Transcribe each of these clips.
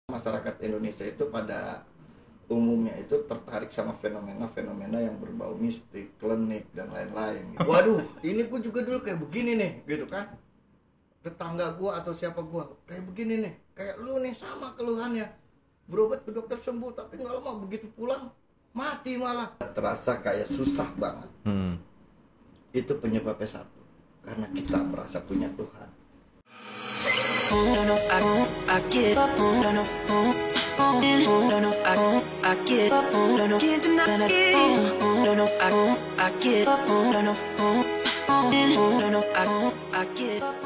Masyarakat Indonesia itu pada umumnya itu tertarik sama fenomena-fenomena yang berbau mistik, klinik dan lain-lain gitu. Waduh, ini gue juga dulu kayak begini nih, gitu kan. Tetangga gue atau siapa gue kayak begini nih, kayak lu nih sama keluhannya. Berobat ke dokter sembuh, tapi nggak lama begitu pulang mati malah. Terasa kayak susah banget. Itu penyebabnya satu, karena kita merasa punya Tuhan. No, no, I get up. No, no, no, no, I get up. No, no, can't deny it. No, no, I get up. No, no, no, no, I get up.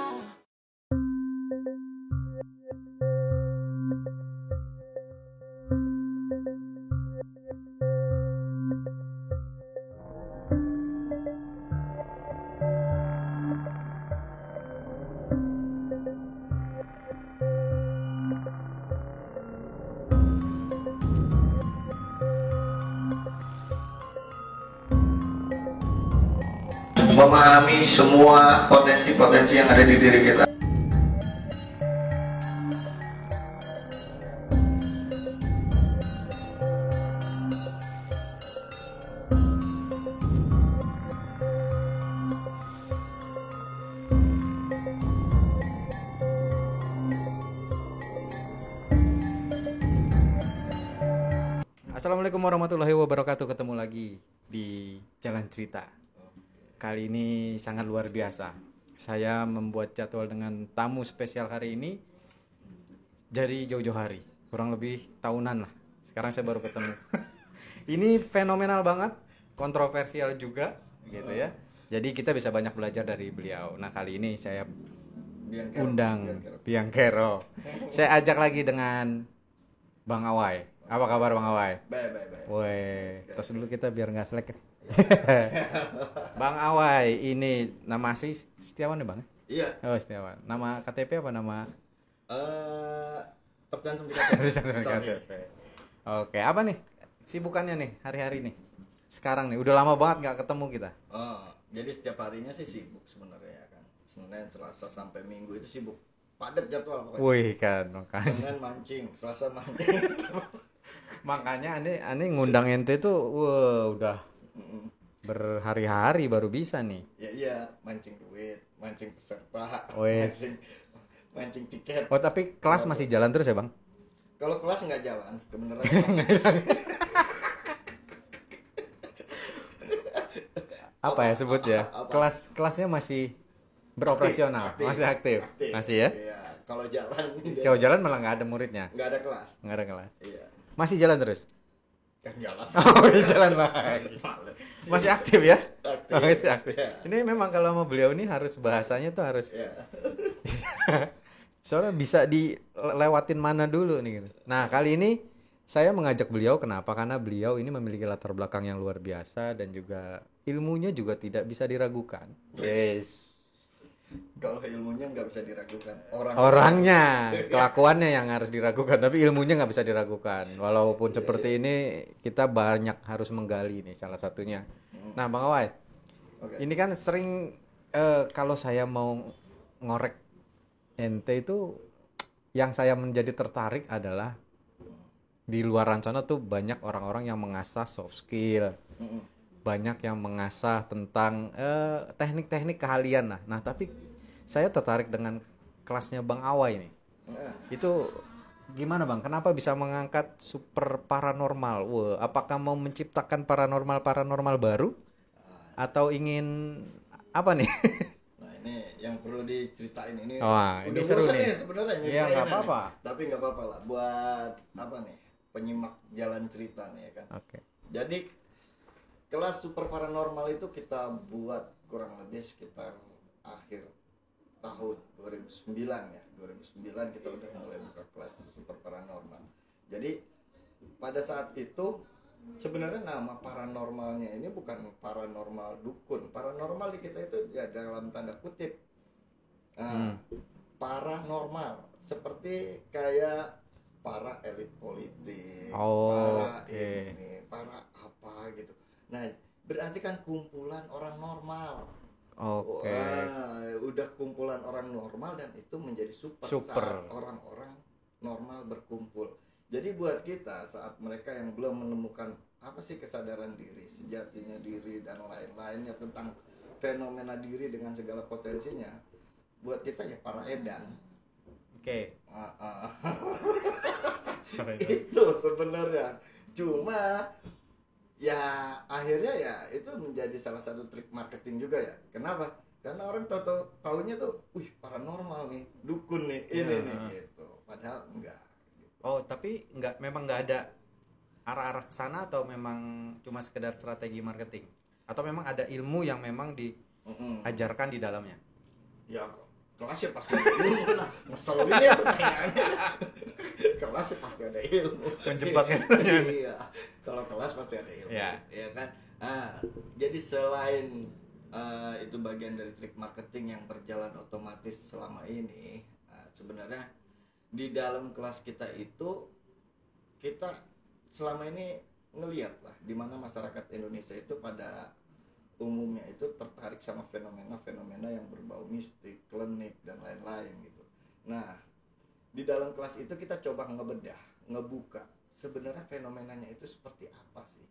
Memahami semua potensi-potensi yang ada di diri kita. Assalamualaikum warahmatullahi wabarakatuh. Ketemu lagi di Jalan Cerita. Kali ini sangat luar biasa. Saya membuat jadwal dengan tamu spesial hari ini dari jauh-jauh hari, kurang lebih tahunan lah. Sekarang saya baru ketemu. Ini fenomenal banget, kontroversial juga gitu ya. Jadi kita bisa banyak belajar dari beliau. Nah, kali ini saya undang Biangkero. Saya ajak lagi dengan Bang Awai. Apa kabar Bang Awai? Baik. Woi, tos dulu kita biar nggak selek. Bang Awai, ini nama asli Setiawan ya Bang? Iya. Oh Setiawan. Nama KTP apa nama? Tercantum di KTP. KTP. Oke, apa nih sibukannya nih hari-hari nih? Sekarang nih, udah lama banget nggak ketemu kita. Jadi setiap harinya sih sibuk sebenarnya kan. Senin, Selasa sampai Minggu itu sibuk. Padat jadwal pokoknya. Wih kan, makanya. Senin mancing, Selasa mancing. Makanya aneh ngundang ente tuh, wah udah berhari-hari baru bisa nih. Iya, mancing duit, mancing peserta, Wes. mancing tiket. Oh tapi kelas masih jalan terus ya Bang? Kalau kelas nggak jalan, kebenaran. Apa ya sebut ya? Kelasnya masih beroperasional, masih aktif. Masih ya? Iya, kalau jalan. Kalau jalan malah nggak ada muridnya. Nggak ada kelas. Nggak ada kelas. Iya. Masih jalan terus? Kan jalan. Oh, iya, jalan lagi. Males. Masih aktif ya? Aktif. Oh, masih aktif. Ya. Ini memang kalau sama beliau ini harus bahasanya tuh harus Ya. soalnya bisa dilewatin mana dulu nih gitu. Nah, kali ini saya mengajak beliau kenapa? Karena beliau ini memiliki latar belakang yang luar biasa dan juga ilmunya juga tidak bisa diragukan. Yes. Kalau ilmunya nggak bisa diragukan. Orangnya, kelakuannya yang harus diragukan, tapi ilmunya nggak bisa diragukan. Walaupun seperti ini, kita banyak harus menggali nih salah satunya. Nah, Bang Awai, ini kan sering kalau saya mau ngorek ente itu, yang saya menjadi tertarik adalah di luaran sana tuh banyak orang-orang yang mengasah soft skill, banyak yang mengasah tentang teknik-teknik keahlian lah. Nah, tapi saya tertarik dengan kelasnya Bang Awai nih. Itu gimana Bang? Kenapa bisa mengangkat super paranormal? Wah, apakah mau menciptakan paranormal baru? Atau ingin apa nih? Nah, ini yang perlu diceritain ini. Wah, ini udah seru bosan nih. Sebenarnya. Iya, nggak apa-apa. Tapi nggak apa-apa lah. Buat apa nih? Penyimak jalan cerita nih ya kan. Oke. Jadi kelas super paranormal itu kita buat kurang lebih sekitar akhir tahun 2009 ya. 2009 kita udah mulai buka kelas super paranormal. Jadi pada saat itu sebenarnya nama paranormalnya ini bukan paranormal dukun. Paranormal di kita itu ya dalam tanda kutip. Paranormal seperti kayak para elit politik, para ini, para apa gitu. Nah, berarti kan kumpulan orang normal. Oke. Wah, udah kumpulan orang normal dan itu menjadi super. Saat orang-orang normal berkumpul. Jadi buat kita saat mereka yang belum menemukan apa sih kesadaran diri, sejatinya diri dan lain-lainnya tentang fenomena diri dengan segala potensinya, buat kita ya para edan. Oke. Itu sebenarnya. Cuma ya akhirnya ya itu menjadi salah satu trik marketing juga ya. Kenapa? Karena orang taunya tuh, wih paranormal nih, dukun nih, ini nih gitu. Padahal enggak. Oh, tapi memang nggak ada arah-arah ke sana atau memang cuma sekedar strategi marketing? Atau memang ada ilmu yang memang diajarkan di dalamnya? Ya kelasnya pasti ada ilmu lah. Ngeselin ya pertanyaannya. Kelasnya pasti ada ilmu. Menjebaknya. Iya. Kalau kelas pasti ada ilmu. Ya. Iya kan? Jadi selain itu bagian dari trik marketing yang berjalan otomatis selama ini, sebenarnya di dalam kelas kita itu kita selama ini ngelihat lah di mana masyarakat Indonesia itu pada umumnya itu tertarik sama fenomena-fenomena yang berbau mistik, klinik dan lain-lain gitu. Nah, di dalam kelas itu kita coba ngebedah, ngebuka sebenarnya fenomenanya itu seperti apa sih.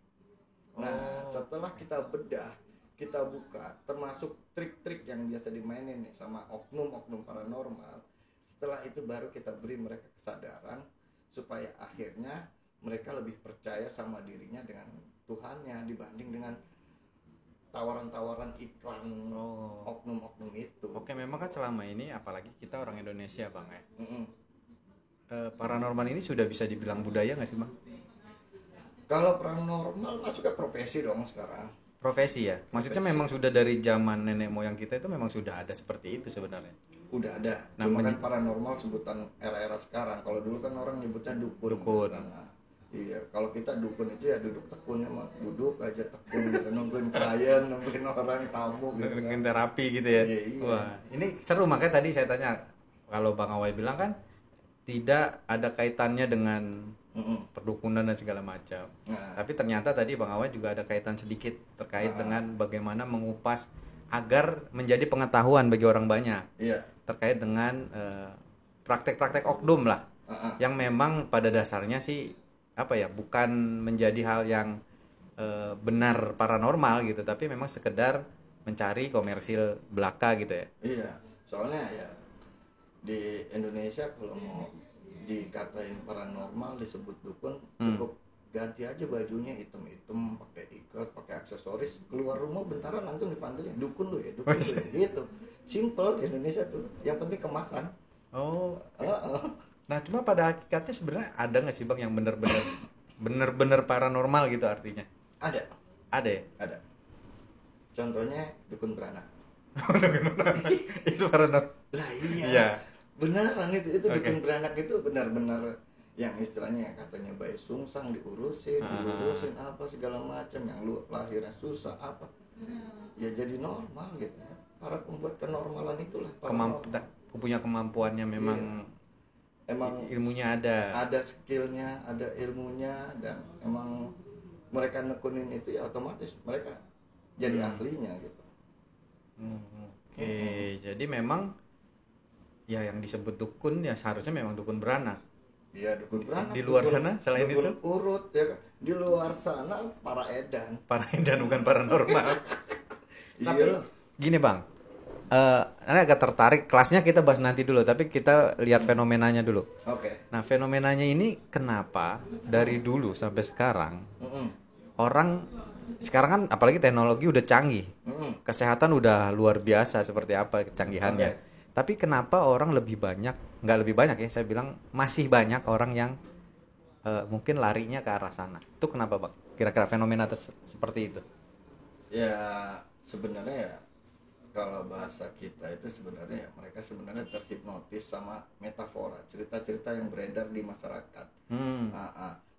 Nah, setelah kita bedah, kita buka termasuk trik-trik yang biasa dimainin nih sama oknum-oknum paranormal. Setelah itu baru kita beri mereka kesadaran supaya akhirnya mereka lebih percaya sama dirinya dengan Tuhannya dibanding dengan tawaran-tawaran iklan oknum-oknum itu. Oke, memang kan selama ini apalagi kita orang Indonesia Bang ya. Paranormal ini sudah bisa dibilang budaya nggak sih Bang? Kalau paranormal masuk ke profesi dong sekarang. Profesi ya? Maksudnya memang sudah dari zaman nenek moyang kita itu memang sudah ada seperti itu sebenarnya? Udah ada, cuma kan paranormal sebutan era-era sekarang. Kalau dulu kan orang nyebutnya dukun. Nah, iya, kalau kita dukun itu ya duduk tekun, emang duduk aja tekun gitu, nungguin klien, nungguin orang tamu gitu kan. Nungguin terapi gitu ya? Iya. Wah, ini seru, makanya tadi saya tanya, kalau Bang Awai bilang kan tidak ada kaitannya dengan perdukunan dan segala macam. Nah. Tapi ternyata tadi Bang Awai juga ada kaitan sedikit terkait dengan bagaimana mengupas agar menjadi pengetahuan bagi orang banyak. Iya. Terkait dengan praktek-praktek oknum lah. Yang memang pada dasarnya sih apa ya, bukan menjadi hal yang benar paranormal gitu, tapi memang sekedar mencari komersil belaka gitu ya. Iya. Soalnya ya di Indonesia kalau mau dikatain paranormal disebut dukun cukup ganti aja bajunya hitam-hitam, pakai ikat, pakai aksesoris, keluar rumah bentaran langsung dipanggilnya dukun lu ya, dukun lu ya, gitu. Simple di Indonesia tuh, yang penting kemasan. Nah, cuma pada hakikatnya sebenarnya ada nggak sih Bang yang bener-bener paranormal gitu artinya? Ada ya? Ada. Contohnya dukun beranak. Itu paranormal. Lah iya. Beneran itu dukun beranak itu benar-benar yang istilahnya katanya bayi sungsang diurusin apa segala macam, yang lu lahirnya susah apa ya jadi normal gitu. Para pembuat kenormalan itulah punya kemampuannya memang. Iya. Emang ilmunya ada skillnya, ada ilmunya, dan emang mereka nekunin itu ya otomatis mereka jadi ahlinya gitu. Oke. Jadi memang ya yang disebut dukun ya seharusnya memang dukun beranak. Iya, dukun beranak. Di luar sana selain dukun itu urut ya kan. Di luar sana para edan. Para edan bukan paranormal. Tapi gini Bang, ini agak tertarik, kelasnya kita bahas nanti dulu, tapi kita lihat fenomenanya dulu. Oke. Nah, fenomenanya ini kenapa dari dulu sampai sekarang orang sekarang kan apalagi teknologi udah canggih, kesehatan udah luar biasa seperti apa kecanggihannya. Tapi kenapa orang nggak lebih banyak ya, saya bilang masih banyak orang yang mungkin larinya ke arah sana. Itu kenapa Bang? Kira-kira fenomena seperti itu? Ya sebenarnya ya kalau bahasa kita itu sebenarnya ya mereka sebenarnya terhipnotis sama metafora, cerita-cerita yang beredar di masyarakat.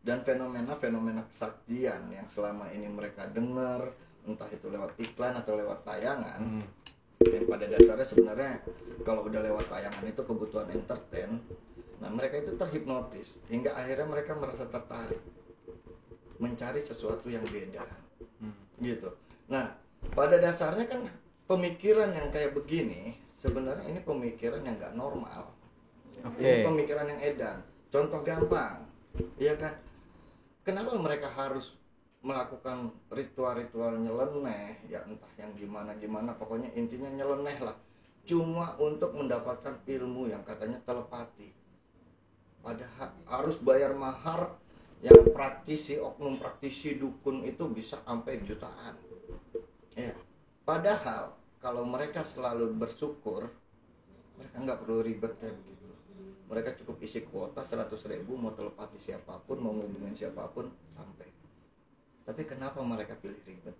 Dan fenomena-fenomena kesaktian yang selama ini mereka dengar, entah itu lewat iklan atau lewat tayangan. Yang pada dasarnya sebenarnya kalau udah lewat tayangan itu kebutuhan entertain. Nah mereka itu terhipnotis hingga akhirnya mereka merasa tertarik mencari sesuatu yang beda gitu. Nah pada dasarnya kan pemikiran yang kayak begini sebenarnya ini pemikiran yang nggak normal. Ini pemikiran yang edan. Contoh gampang, iya kan? Kenapa mereka harus melakukan ritual-ritual nyeleneh, ya entah yang gimana, pokoknya intinya nyeleneh lah. Cuma untuk mendapatkan ilmu yang katanya telepati. Padahal harus bayar mahar yang praktisi, oknum praktisi dukun itu bisa sampai jutaan. Ya. Padahal kalau mereka selalu bersyukur, mereka nggak perlu ribet kayak begitu. Mereka cukup isi kuota 100.000, mau telepati siapapun, mau ngubungin siapapun sampai. Tapi kenapa mereka pilih ribet?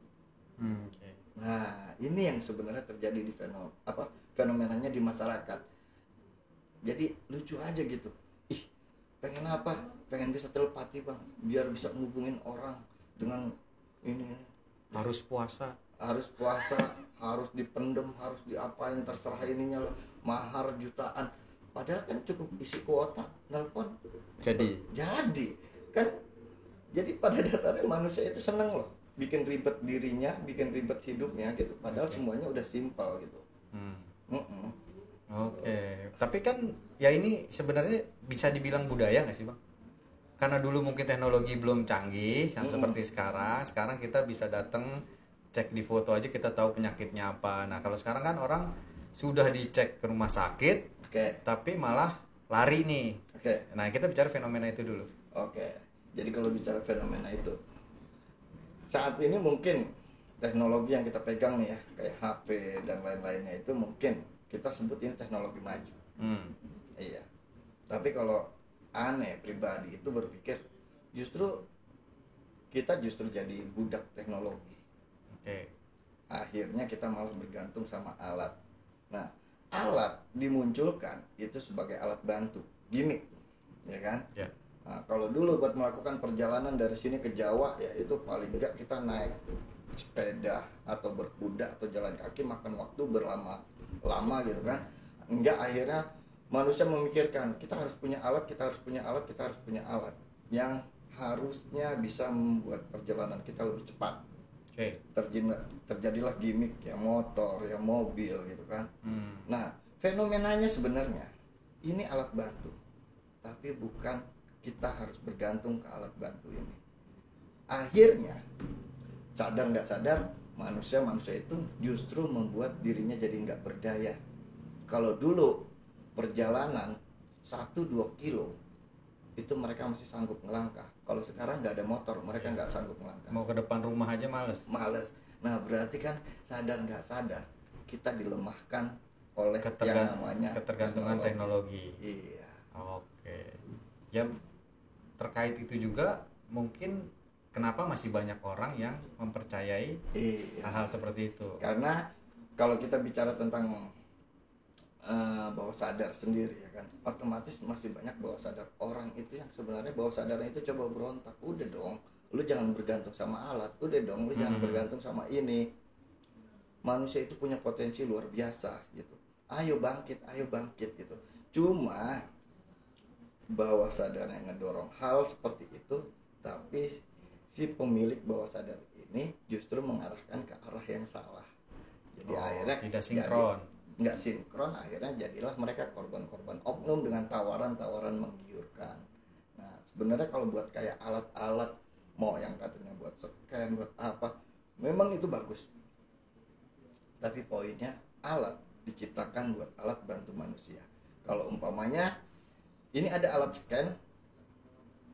Okay. Nah, ini yang sebenarnya terjadi di fenomenanya di masyarakat. Jadi lucu aja gitu. Ih, pengen apa? Pengen bisa telepati, Bang, biar bisa ngubungin orang dengan ini. Harus puasa, harus dipendem, harus diapain, terserah ininya lah, mahar jutaan. Padahal kan cukup isi kuota, nelpon jadi kan. Jadi pada dasarnya manusia itu seneng loh bikin ribet dirinya, bikin ribet hidupnya gitu. Padahal semuanya udah simpel gitu. Oke. Tapi kan ya ini sebenarnya bisa dibilang budaya nggak sih, Bang? Karena dulu mungkin teknologi belum canggih seperti sekarang. Sekarang kita bisa datang cek di foto aja kita tahu penyakitnya apa. Nah, kalau sekarang kan orang sudah dicek ke rumah sakit, tapi malah lari nih. Nah, kita bicara fenomena itu dulu. Jadi kalau bicara fenomena itu, saat ini mungkin teknologi yang kita pegang nih ya, kayak HP dan lain-lainnya itu mungkin kita sebut ini teknologi maju. Iya. Tapi kalau aneh pribadi itu berpikir kita justru jadi budak teknologi. Akhirnya kita malah bergantung sama alat. Nah, alat dimunculkan itu sebagai alat bantu, gimmick, ya kan? Nah, kalau dulu buat melakukan perjalanan dari sini ke Jawa ya itu paling enggak kita naik sepeda atau berkuda atau jalan kaki makan waktu berlama-lama gitu kan. Enggak, akhirnya manusia memikirkan kita harus punya alat yang harusnya bisa membuat perjalanan kita lebih cepat. Terjadilah gimmick ya, motor ya, mobil gitu kan. Nah, fenomenanya sebenarnya ini alat bantu, tapi bukan kita harus bergantung ke alat bantu ini. Akhirnya sadar nggak sadar manusia itu justru membuat dirinya jadi nggak berdaya. Kalau dulu perjalanan 1-2 kilo itu mereka masih sanggup ngelangkah. Kalau sekarang nggak ada motor, mereka nggak sanggup ngelangkah. Mau ke depan rumah aja males. Nah, berarti kan sadar nggak sadar kita dilemahkan oleh yang namanya ketergantungan teknologi. Iya. Oke. Ya, terkait itu juga mungkin kenapa masih banyak orang yang mempercayai hal-hal seperti itu. Karena kalau kita bicara tentang bawah sadar sendiri ya kan, otomatis masih banyak bawah sadar orang itu yang sebenarnya bawah sadarnya itu coba berontak. Udah dong, lu jangan bergantung sama alat. Udah dong, lu jangan bergantung sama ini. Manusia itu punya potensi luar biasa gitu. Ayo bangkit gitu. Cuma bawah sadar yang ngedorong hal seperti itu, tapi si pemilik bawah sadar ini justru mengarahkan ke arah yang salah. Jadi akhirnya tidak sinkron. Nggak sinkron, akhirnya jadilah mereka korban-korban oknum dengan tawaran-tawaran menggiurkan. Nah, sebenarnya kalau buat kayak alat-alat mau yang katanya buat scan, buat apa, memang itu bagus. Tapi poinnya alat diciptakan buat alat bantu manusia. Kalau umpamanya ini ada alat scan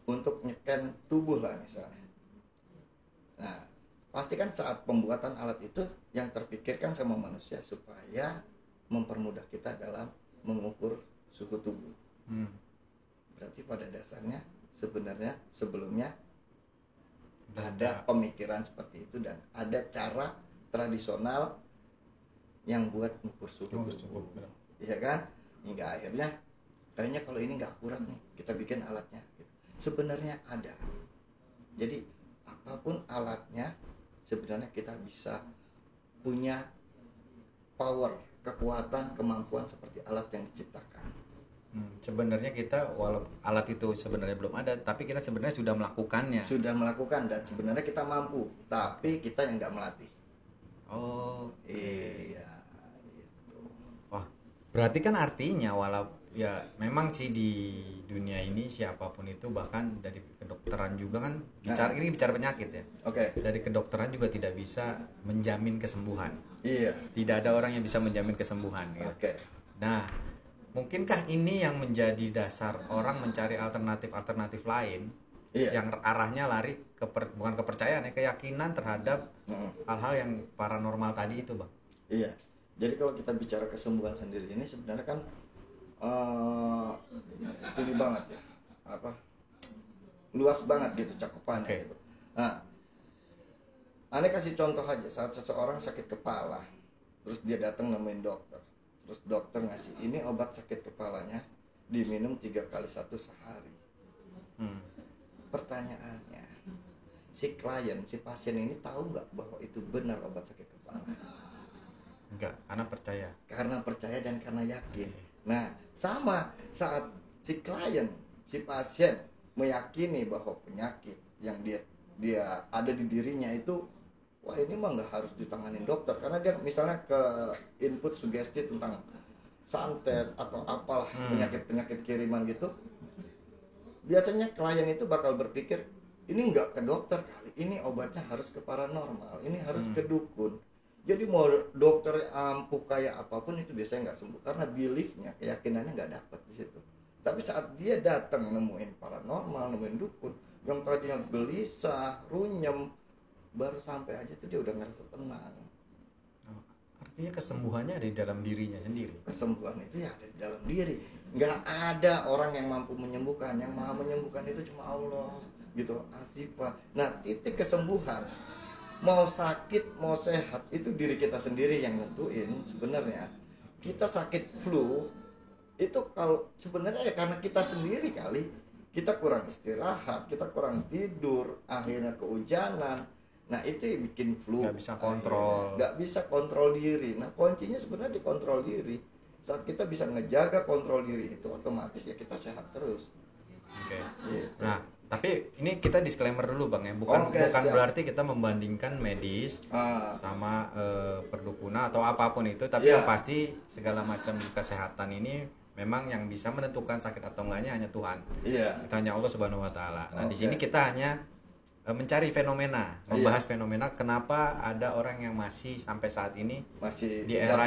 untuk nyekan tubuh lah misalnya. Nah, pastikan saat pembuatan alat itu yang terpikirkan sama manusia supaya mempermudah kita dalam mengukur suhu tubuh. Berarti pada dasarnya sebenarnya sebelumnya ada pemikiran seperti itu dan ada cara tradisional yang buat mengukur suhu tubuh. Iya kan? Hingga akhirnya kayaknya kalau ini nggak akurat nih, kita bikin alatnya. Sebenarnya ada. Jadi apapun alatnya, sebenarnya kita bisa punya power, kekuatan, kemampuan seperti alat yang diciptakan. Sebenarnya kita walaupun alat itu sebenarnya belum ada, tapi kita sebenarnya sudah melakukannya. Sudah melakukan dan sebenarnya kita mampu, tapi kita yang nggak melatih. Oh, iya. Gitu. Wah, berarti kan artinya ya memang sih di dunia ini siapapun itu, bahkan dari kedokteran juga kan ini bicara penyakit ya. Oke. Dari kedokteran juga tidak bisa menjamin kesembuhan. Iya. Tidak ada orang yang bisa menjamin kesembuhan gitu. Oke. Nah, mungkinkah ini yang menjadi dasar orang mencari alternatif lain yang arahnya lari bukan kepercayaan ya, keyakinan terhadap hal-hal yang paranormal tadi itu, Bang? Iya. Jadi kalau kita bicara kesembuhan sendiri ini sebenarnya kan ini banget ya, luas banget gitu cakupannya gitu. Nah, Ane kasih contoh aja, saat seseorang sakit kepala, terus dia datang nemuin dokter, terus dokter ngasih ini obat sakit kepalanya, diminum 3 kali 1 sehari. Pertanyaannya, si pasien ini tahu nggak bahwa itu benar obat sakit kepala? Enggak, karena percaya. Karena percaya dan karena yakin. Nah, sama saat si pasien meyakini bahwa penyakit yang dia ada di dirinya itu, wah ini mah nggak harus ditanganin dokter, karena dia misalnya ke input sugesti tentang santet atau apalah penyakit kiriman gitu, biasanya klien itu bakal berpikir ini nggak ke dokter kali, ini obatnya harus ke paranormal, ini harus ke dukun. Jadi mau dokter ampuh kayak apapun itu biasanya nggak sembuh, karena beliefnya, keyakinannya nggak dapat di situ. Tapi saat dia datang nemuin paranormal, nemuin dukun, yang tadinya gelisah, runyem, baru sampai aja tuh dia udah ngerasa tenang. Artinya kesembuhannya ada di dalam dirinya sendiri. Kesembuhan itu ya ada di dalam diri. Nggak ada orang yang mampu menyembuhkan, yang maha menyembuhkan itu cuma Allah gitu, Asifah. Nah, titik kesembuhan, mau sakit mau sehat itu diri kita sendiri yang nentuin sebenarnya. Kita sakit flu itu kalau sebenarnya ya karena kita sendiri kali, kita kurang istirahat, kita kurang tidur, akhirnya kehujanan. Nah itu bikin flu. Nggak bisa kontrol. Nggak bisa kontrol diri. Nah kuncinya sebenarnya di kontrol diri. Saat kita bisa ngejaga kontrol diri itu, otomatis ya kita sehat terus. Oke. Gitu. Nah, tapi ini kita disclaimer dulu Bang ya, bukan berarti kita membandingkan medis sama perdukunan atau apapun itu, tapi yang pasti segala macam kesehatan ini memang yang bisa menentukan sakit atau enggaknya hanya Tuhan. Kita hanya Allah Subhanahu wa taala. Nah, di sini kita hanya mencari fenomena, membahas fenomena kenapa ada orang yang masih sampai saat ini masih di era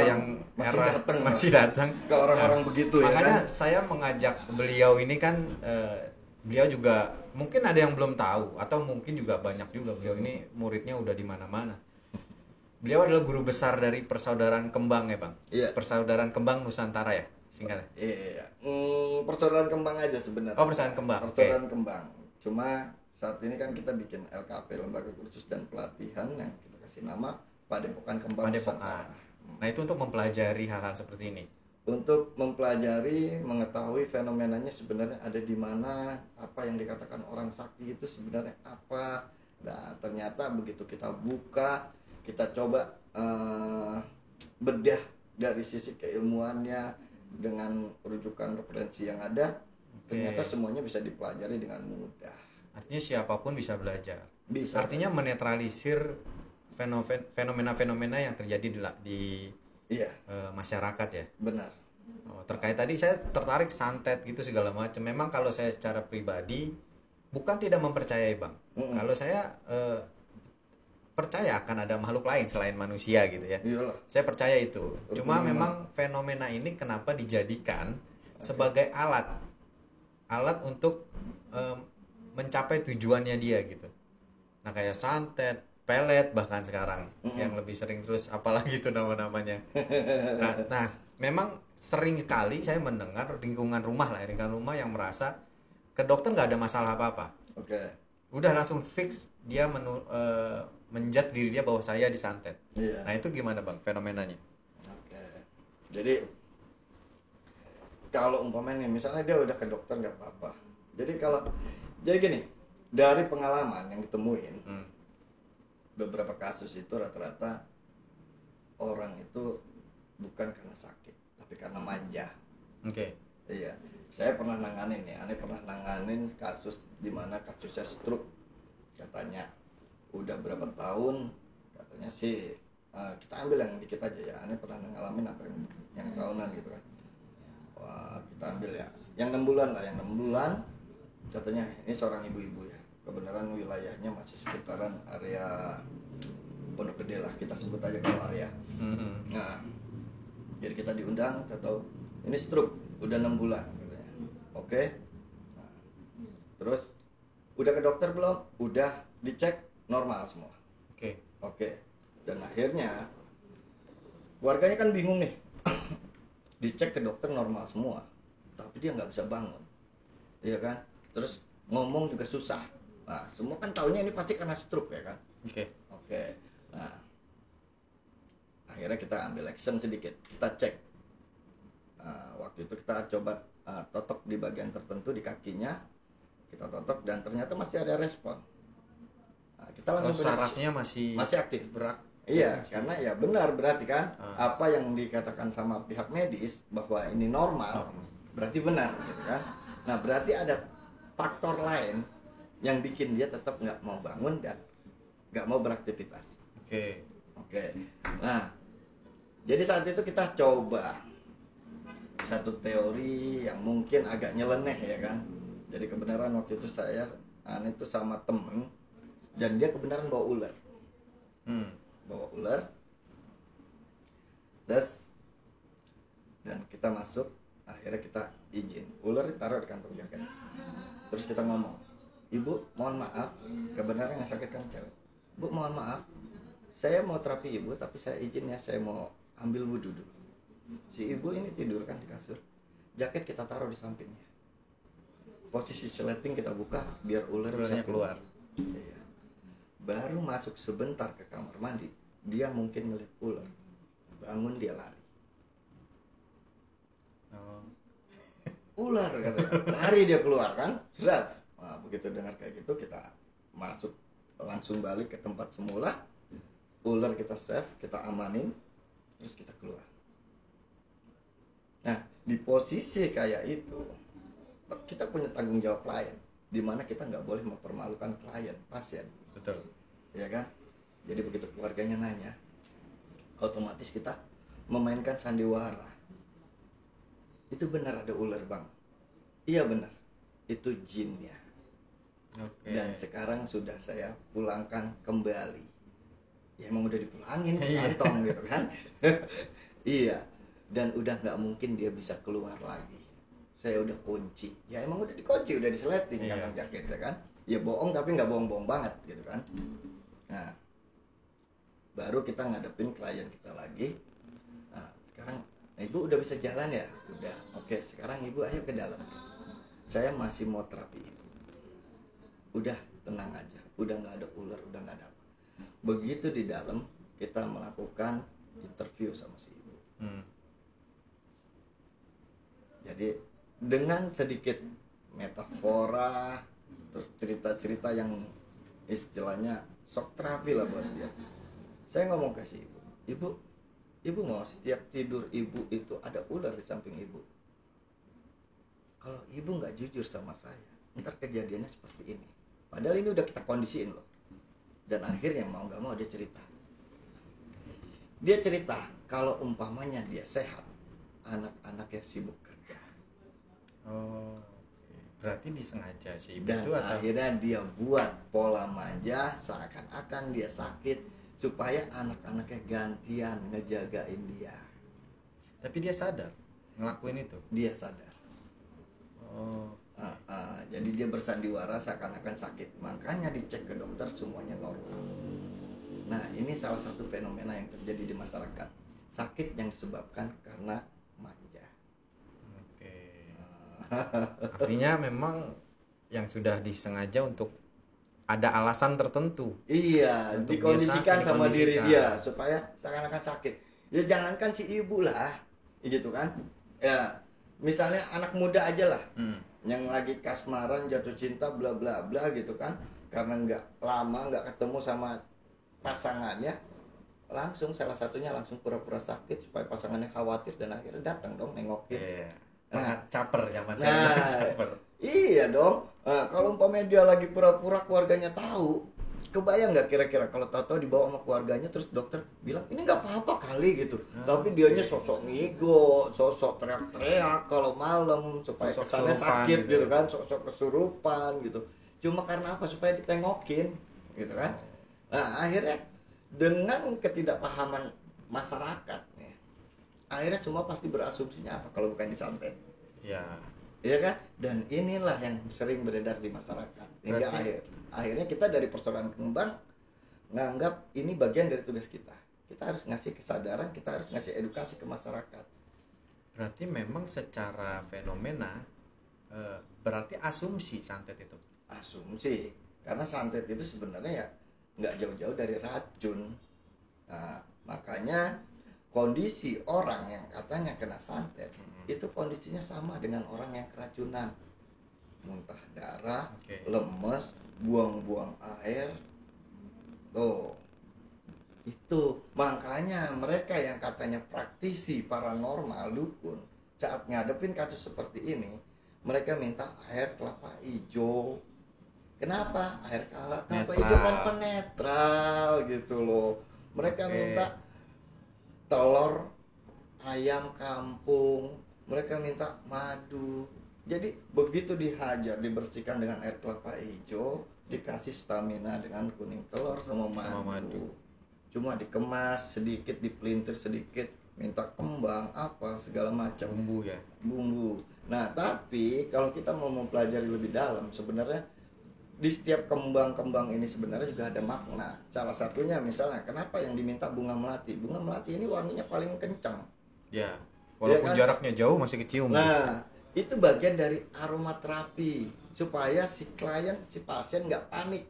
masih datang ke orang-orang begitu ya. Makanya kan? saya mengajak beliau ini kan beliau juga mungkin ada yang belum tahu atau mungkin juga banyak juga, beliau ini muridnya udah di mana-mana. Beliau adalah guru besar dari Persaudaraan Kembang ya Bang. Persaudaraan Kembang Nusantara ya singkatnya. Persaudaraan Kembang aja sebenarnya. Oh, Persaudaraan Kembang. Persaudaraan Kembang. Cuma saat ini kan kita bikin LKP, Lembaga Kursus dan Pelatihan, yang kita kasih nama Padepokan Kembang Nusantara. Nah itu untuk mempelajari hal-hal seperti ini. Untuk mempelajari, mengetahui fenomenanya sebenarnya ada di mana, apa yang dikatakan orang sakti itu sebenarnya apa. Nah ternyata begitu kita buka, kita coba bedah dari sisi keilmuannya dengan rujukan referensi yang ada, ternyata semuanya bisa dipelajari dengan mudah. Artinya siapapun bisa belajar. Bisa. Artinya menetralisir fenomena-fenomena yang terjadi di masyarakat ya. Benar. Terkait tadi saya tertarik santet gitu segala macam. Memang kalau saya secara pribadi bukan tidak mempercayai Bang. Kalau saya percaya akan ada makhluk lain selain manusia gitu ya. Iyalah. Saya percaya itu. Cuma memang fenomena ini kenapa dijadikan sebagai alat untuk mencapai tujuannya dia gitu. Nah kayak santet, pelet bahkan sekarang yang lebih sering, terus apalagi itu nama-namanya. Nah memang sering sekali saya mendengar lingkungan rumah yang merasa ke dokter nggak ada masalah apa-apa. Udah langsung fix dia menjudge diri dia bahwa saya disantet. Nah itu gimana Bang fenomenanya? Jadi kalau umpamanya misalnya dia udah ke dokter nggak apa-apa. Jadi gini, dari pengalaman yang ditemuin, beberapa kasus itu rata-rata orang itu bukan karena sakit, tapi karena manja. Iya, saya pernah nanganin ya, Ane pernah nanganin kasus di mana kasusnya stroke, katanya udah berapa tahun, katanya sih kita ambil yang dikit aja ya, Ane pernah ngalamin apa yang tahunan gitu kan. Wah, kita ambil ya yang 6 bulan lah, yang 6 bulan contohnya ini seorang ibu-ibu ya, kebenaran wilayahnya masih sekitaran area Pondok Gede lah, kita sebut aja kalau area. Nah, jadi kita diundang, kita tahu ini stroke udah 6 bulan katanya. Oke. Nah, terus udah ke dokter belum? Udah, dicek normal semua. Oke. Dan akhirnya keluarganya kan bingung nih. Dicek ke dokter normal semua, tapi dia nggak bisa bangun, iya kan? Terus ngomong juga susah. Nah, semua kan taunya ini pasti karena stroke ya kan? Oke. Nah, akhirnya kita ambil action sedikit, kita cek. Waktu itu kita coba totok di bagian tertentu di kakinya, kita totok dan ternyata masih ada respon. Nah, kita langsung sarafnya masih aktif. berat. Iya, karena ya benar berarti kan apa yang dikatakan sama pihak medis bahwa ini normal, berarti benar gitu kan. Nah, berarti ada faktor lain yang bikin dia tetap nggak mau bangun dan nggak mau beraktivitas. Oke. Nah, jadi saat itu kita coba satu teori yang mungkin agak nyeleneh ya kan. Jadi kebenaran waktu itu saya itu sama temen dan dia kebenaran bawa ular. Bawa ular. Terus dan kita masuk, akhirnya kita izin. Ular ditaruh di kantong jaket. Terus kita ngomong, "Ibu, mohon maaf, kebenaran yang sakit kan cewek. Bu, mohon maaf, saya mau terapi ibu, tapi saya izin ya, saya mau ambil wudhu dulu." Si ibu ini tidur kan di kasur, jaket kita taruh di sampingnya, posisi sleting kita buka biar ular bisa keluar. Iya. Baru masuk sebentar ke kamar mandi, dia mungkin melihat ular, bangun dia lari. Ular katanya, lari dia keluar kan, zat. Nah, begitu dengar kayak gitu kita masuk langsung balik ke tempat semula, ular kita save, kita amanin, terus kita keluar. Nah, di posisi kayak itu kita punya tanggung jawab klien, di mana kita nggak boleh mempermalukan klien, pasien. Betul. Ya kan? Jadi begitu keluarganya nanya, otomatis kita memainkan sandiwara. Itu benar ada ular, Bang? Iya benar. Itu jinnya. Dan sekarang sudah saya pulangkan kembali. Ya emang udah dipulangin ke kantong gitu kan. Iya. Dan udah nggak mungkin dia bisa keluar lagi. Saya udah kunci. Ya emang udah dikunci, udah diseleting kantong jaketnya kan. Ya bohong tapi nggak bohong-bohong banget gitu kan. Nah, baru kita ngadepin klien kita lagi. Nah, sekarang ibu udah bisa jalan ya? Udah. Oke, sekarang ibu ayo ke dalam. Saya masih mau terapi ibu. Udah, tenang aja. Udah nggak ada ular, udah nggak ada apa. Begitu di dalam, kita melakukan interview sama si ibu. Jadi dengan sedikit metafora, terus cerita-cerita yang istilahnya shock terapi lah buat dia. Saya ngomong ke si ibu, ibu mau setiap tidur ibu itu ada ular di samping ibu. Kalau ibu nggak jujur sama saya, ntar kejadiannya seperti ini. Padahal ini udah kita kondisiin loh. Dan akhirnya mau nggak mau dia cerita. Dia cerita kalau umpamanya dia sehat, anak-anaknya sibuk kerja. Berarti disengaja sih ibu Dan itu atau akhirnya dia buat pola manja seakan-akan dia sakit supaya anak-anaknya gantian ngejagain dia. tapi dia sadar ngelakuin itu. Dia sadar. Jadi dia bersandiwara seakan-akan sakit. Makanya dicek ke dokter semuanya normal. Nah, ini salah satu fenomena yang terjadi di masyarakat. Sakit yang disebabkan karena manja. Artinya memang yang sudah disengaja untuk ada alasan tertentu. Iya, Untuk dikondisikan dia sama diri dikondisikan. dia supaya seakan-akan sakit. Ya jangankan si ibu lah, gitu kan? Ya, misalnya anak muda aja lah, yang lagi kasmaran, jatuh cinta, bla bla bla gitu kan? Karena nggak lama nggak ketemu sama pasangannya, langsung salah satunya langsung pura-pura sakit supaya pasangannya khawatir dan akhirnya datang dong nengokin. Nah, caper zaman Nah, caper. iya dong. Nah, kalau umpamanya dia lagi pura-pura keluarganya tahu, kebayang nggak kira-kira kalau tahu-tahu dibawa sama keluarganya terus dokter bilang ini nggak apa-apa kali gitu, tapi dianya sosok ngigo, sosok teriak-teriak kalau malam supaya Sosok kesannya kesurupan sakit gitu gitu ya. kan, sosok kesurupan gitu. Cuma karena apa? Supaya ditengokin gitu kan. Nah akhirnya dengan ketidakpahaman masyarakat nih, akhirnya semua pasti berasumsinya apa kalau bukan disantet. Ya. Iya kan? Dan inilah yang sering beredar di masyarakat. Hingga akhirnya kita dari persoalan kembang nganggap ini bagian dari tugas kita. Kita harus ngasih kesadaran, kita harus ngasih edukasi ke masyarakat. Berarti memang secara fenomena berarti asumsi santet itu. Asumsi, karena santet itu sebenarnya ya nggak jauh-jauh dari racun. Nah, makanya kondisi orang yang katanya kena santet itu kondisinya sama dengan orang yang keracunan, muntah darah, lemes, buang-buang air. Tuh, itu makanya mereka yang katanya praktisi paranormal dukun saat ngadepin kasus seperti ini, mereka minta air kelapa hijau. Kenapa? Air kelapa hijau kan penetral gitu loh. Mereka minta telur ayam kampung, mereka minta madu. Jadi begitu dihajar, dibersihkan dengan air kelapa hijau, dikasih stamina dengan kuning telur sama madu. Cuma dikemas sedikit, dipelintir sedikit, minta kembang apa segala macam Bumbu ya. Bumbu. Nah, tapi kalau kita mau mempelajari lebih dalam, sebenarnya di setiap kembang-kembang ini sebenarnya juga ada makna. Salah satunya misalnya, kenapa yang diminta bunga melati? Bunga melati ini wanginya paling kencang. Ya. Walaupun kan? jaraknya jauh masih kecium. Nah, itu bagian dari aromaterapi supaya si klien, si pasien nggak panik,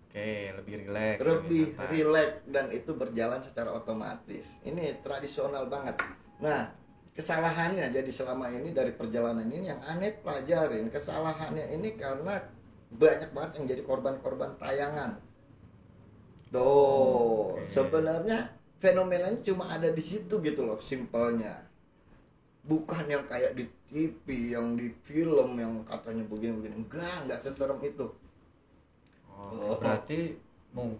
Oke, lebih rileks. lebih santai. rileks, dan itu berjalan secara otomatis. Ini tradisional banget. Nah, kesalahannya jadi selama ini dari perjalanan ini yang aneh pelajarin, kesalahannya ini karena banyak banget yang jadi korban-korban tayangan. Tuh, sebenarnya fenomenanya cuma ada di situ gitu loh, simpelnya. Bukan yang kayak di TV, yang di film yang katanya begini-begini. Enggak seserem itu. Berarti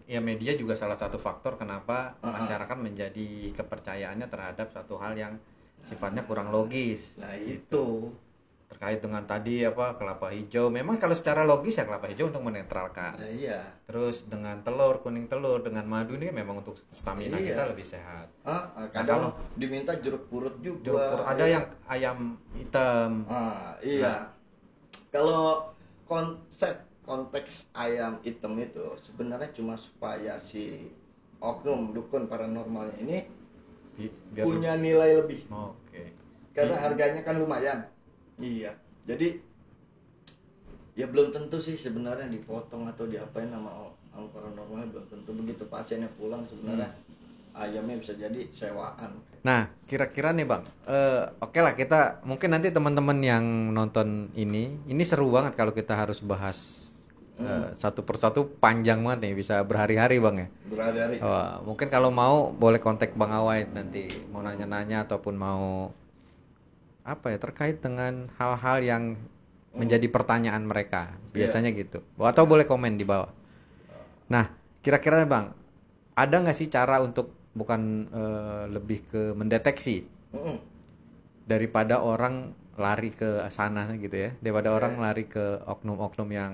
ya media juga salah satu faktor kenapa masyarakat menjadi kepercayaannya terhadap satu hal yang sifatnya kurang logis. Nah, itu Terkait dengan tadi apa kelapa hijau, memang kalau secara logis ya kelapa hijau untuk menetralkan. nah, iya. Terus dengan telur, kuning telur, dengan madu ini memang untuk stamina Iya. kita lebih sehat. Kadang diminta jeruk purut juga. Jeruk purut, ada yang ayam hitam. Iya. Kalau konteks ayam hitam itu sebenarnya cuma supaya si oknum dukun paranormalnya ini Biar punya nilai lebih. Oke. Karena harganya kan lumayan. Iya. Jadi ya belum tentu sih sebenarnya dipotong atau diapain sama paranormal, belum tentu. Begitu pasiennya pulang sebenarnya ayamnya bisa jadi sewaan. Nah, kira-kira nih Bang, oke lah kita mungkin nanti teman-teman yang nonton ini seru banget kalau kita harus bahas satu persatu, panjang banget nih, bisa berhari-hari Bang ya. Berhari-hari. Mungkin kalau mau boleh kontak Bang Awai nanti mau nanya-nanya ataupun mau apa ya terkait dengan hal-hal yang menjadi pertanyaan mereka biasanya gitu. Atau boleh komen di bawah. Nah, kira-kira Bang, ada nggak sih cara untuk bukan lebih ke mendeteksi daripada orang lari ke sana gitu ya, daripada orang lari ke oknum-oknum yang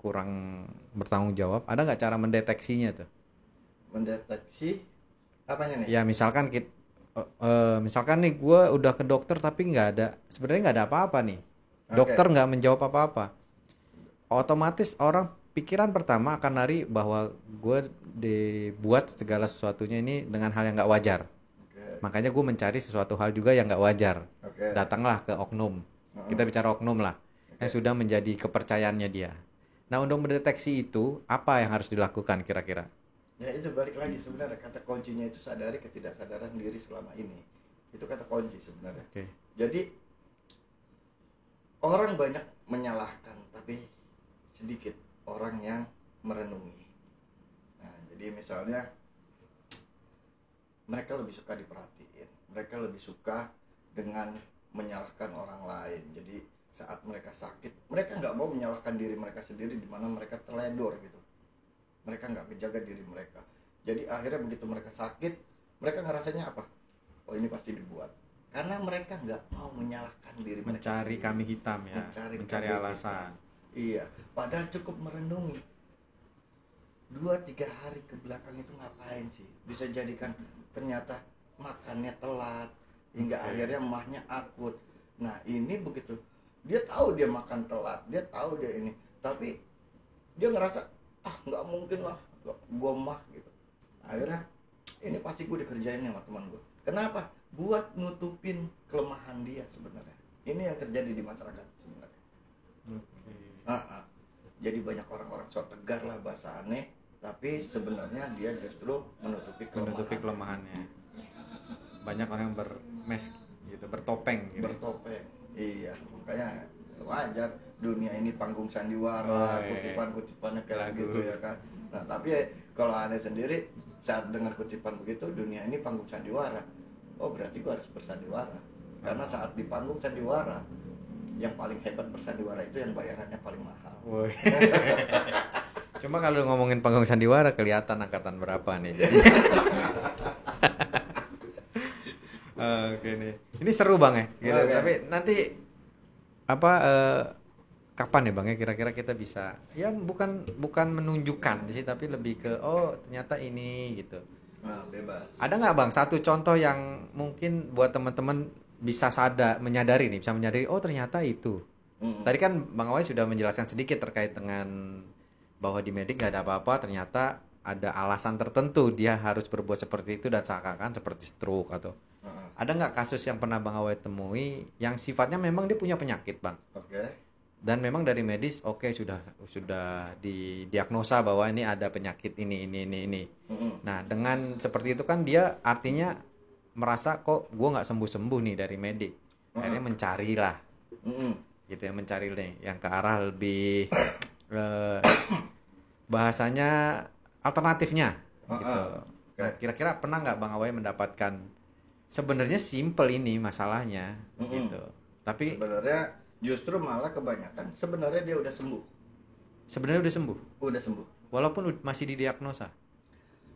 kurang bertanggung jawab, ada nggak cara mendeteksinya tuh? Mendeteksi apanya nih? Ya misalkan misalkan nih gue udah ke dokter tapi sebenarnya nggak ada apa-apa nih, dokter nggak menjawab apa-apa, otomatis orang pikiran pertama akan lari bahwa gue dibuat segala sesuatunya ini dengan hal yang nggak wajar. Makanya gue mencari sesuatu hal juga yang nggak wajar. Datanglah ke oknum, kita bicara oknum lah, yang sudah menjadi kepercayaannya dia. Nah, untuk mendeteksi itu apa yang harus dilakukan kira-kira? Ya itu balik lagi sebenarnya, kata kuncinya itu sadari ketidaksadaran diri selama ini. Itu kata kunci sebenarnya. Jadi orang banyak menyalahkan tapi sedikit orang yang merenungi. Nah, jadi misalnya mereka lebih suka diperhatiin, mereka lebih suka dengan menyalahkan orang lain. Jadi saat mereka sakit, mereka nggak mau menyalahkan diri mereka sendiri di mana mereka teledor gitu. mereka nggak menjaga diri mereka. Jadi akhirnya begitu mereka sakit, mereka ngerasanya apa? Oh ini pasti dibuat. Karena mereka nggak mau menyalahkan diri mereka Mencari sendiri. kambing hitam ya, mencari kambing alasan. hitam. Iya, padahal cukup merenungi 2-3 hari ke belakang itu ngapain sih? Bisa jadikan ternyata makannya telat hingga akhirnya emahnya akut. Nah ini begitu dia tahu dia makan telat, dia tahu dia ini, tapi dia ngerasa nggak mungkin lah, gue mah gitu. Akhirnya ini pasti gue dikerjain sama teman gue. Kenapa? Buat nutupin kelemahan dia sebenarnya. Ini yang terjadi di masyarakat sebenarnya. Jadi banyak orang-orang so tegar lah, bahasa aneh, tapi sebenarnya dia justru menutupi kelemahannya. Banyak orang yang gitu, bertopeng gitu. Bertopeng. Iya, makanya wajar dunia ini panggung sandiwara, kutipan-kutipannya kayak gitu ya kan. Nah, tapi kalau aneh sendiri saat dengar kutipan begitu, dunia ini panggung sandiwara. Oh, berarti gua harus bersandiwara. Karena saat di panggung sandiwara, yang paling hebat bersandiwara itu yang bayarannya paling mahal. Cuma kalau ngomongin panggung sandiwara kelihatan angkatan berapa nih. Oke nih. Ini seru Bang ya. Gitu. Okay. Tapi nanti kapan ya Bang ya kira-kira kita bisa ya bukan menunjukkan sih, tapi lebih ke ternyata ini gitu. Nah, bebas. Ada nggak Bang satu contoh yang mungkin buat teman-teman bisa menyadari ternyata itu. Tadi kan Bang Awai sudah menjelaskan sedikit terkait dengan bahwa di medik nggak ada apa-apa, ternyata ada alasan tertentu dia harus berbuat seperti itu dan seakan-akan seperti stroke atau ada nggak kasus yang pernah Bang Awai temui yang sifatnya memang dia punya penyakit Bang? Oke. Dan memang dari medis sudah didiagnosa bahwa ini ada penyakit ini. Nah dengan seperti itu kan dia artinya merasa kok gue nggak sembuh nih dari medik, akhirnya mencari lah, gitu ya, mencari nih yang ke arah lebih bahasanya alternatifnya, gitu. Nah, kira-kira pernah nggak Bang Awai mendapatkan sebenarnya simple ini masalahnya, gitu, tapi sebenarnya justru malah kebanyakan sebenarnya dia udah sembuh. Udah sembuh. Walaupun masih didiagnosa.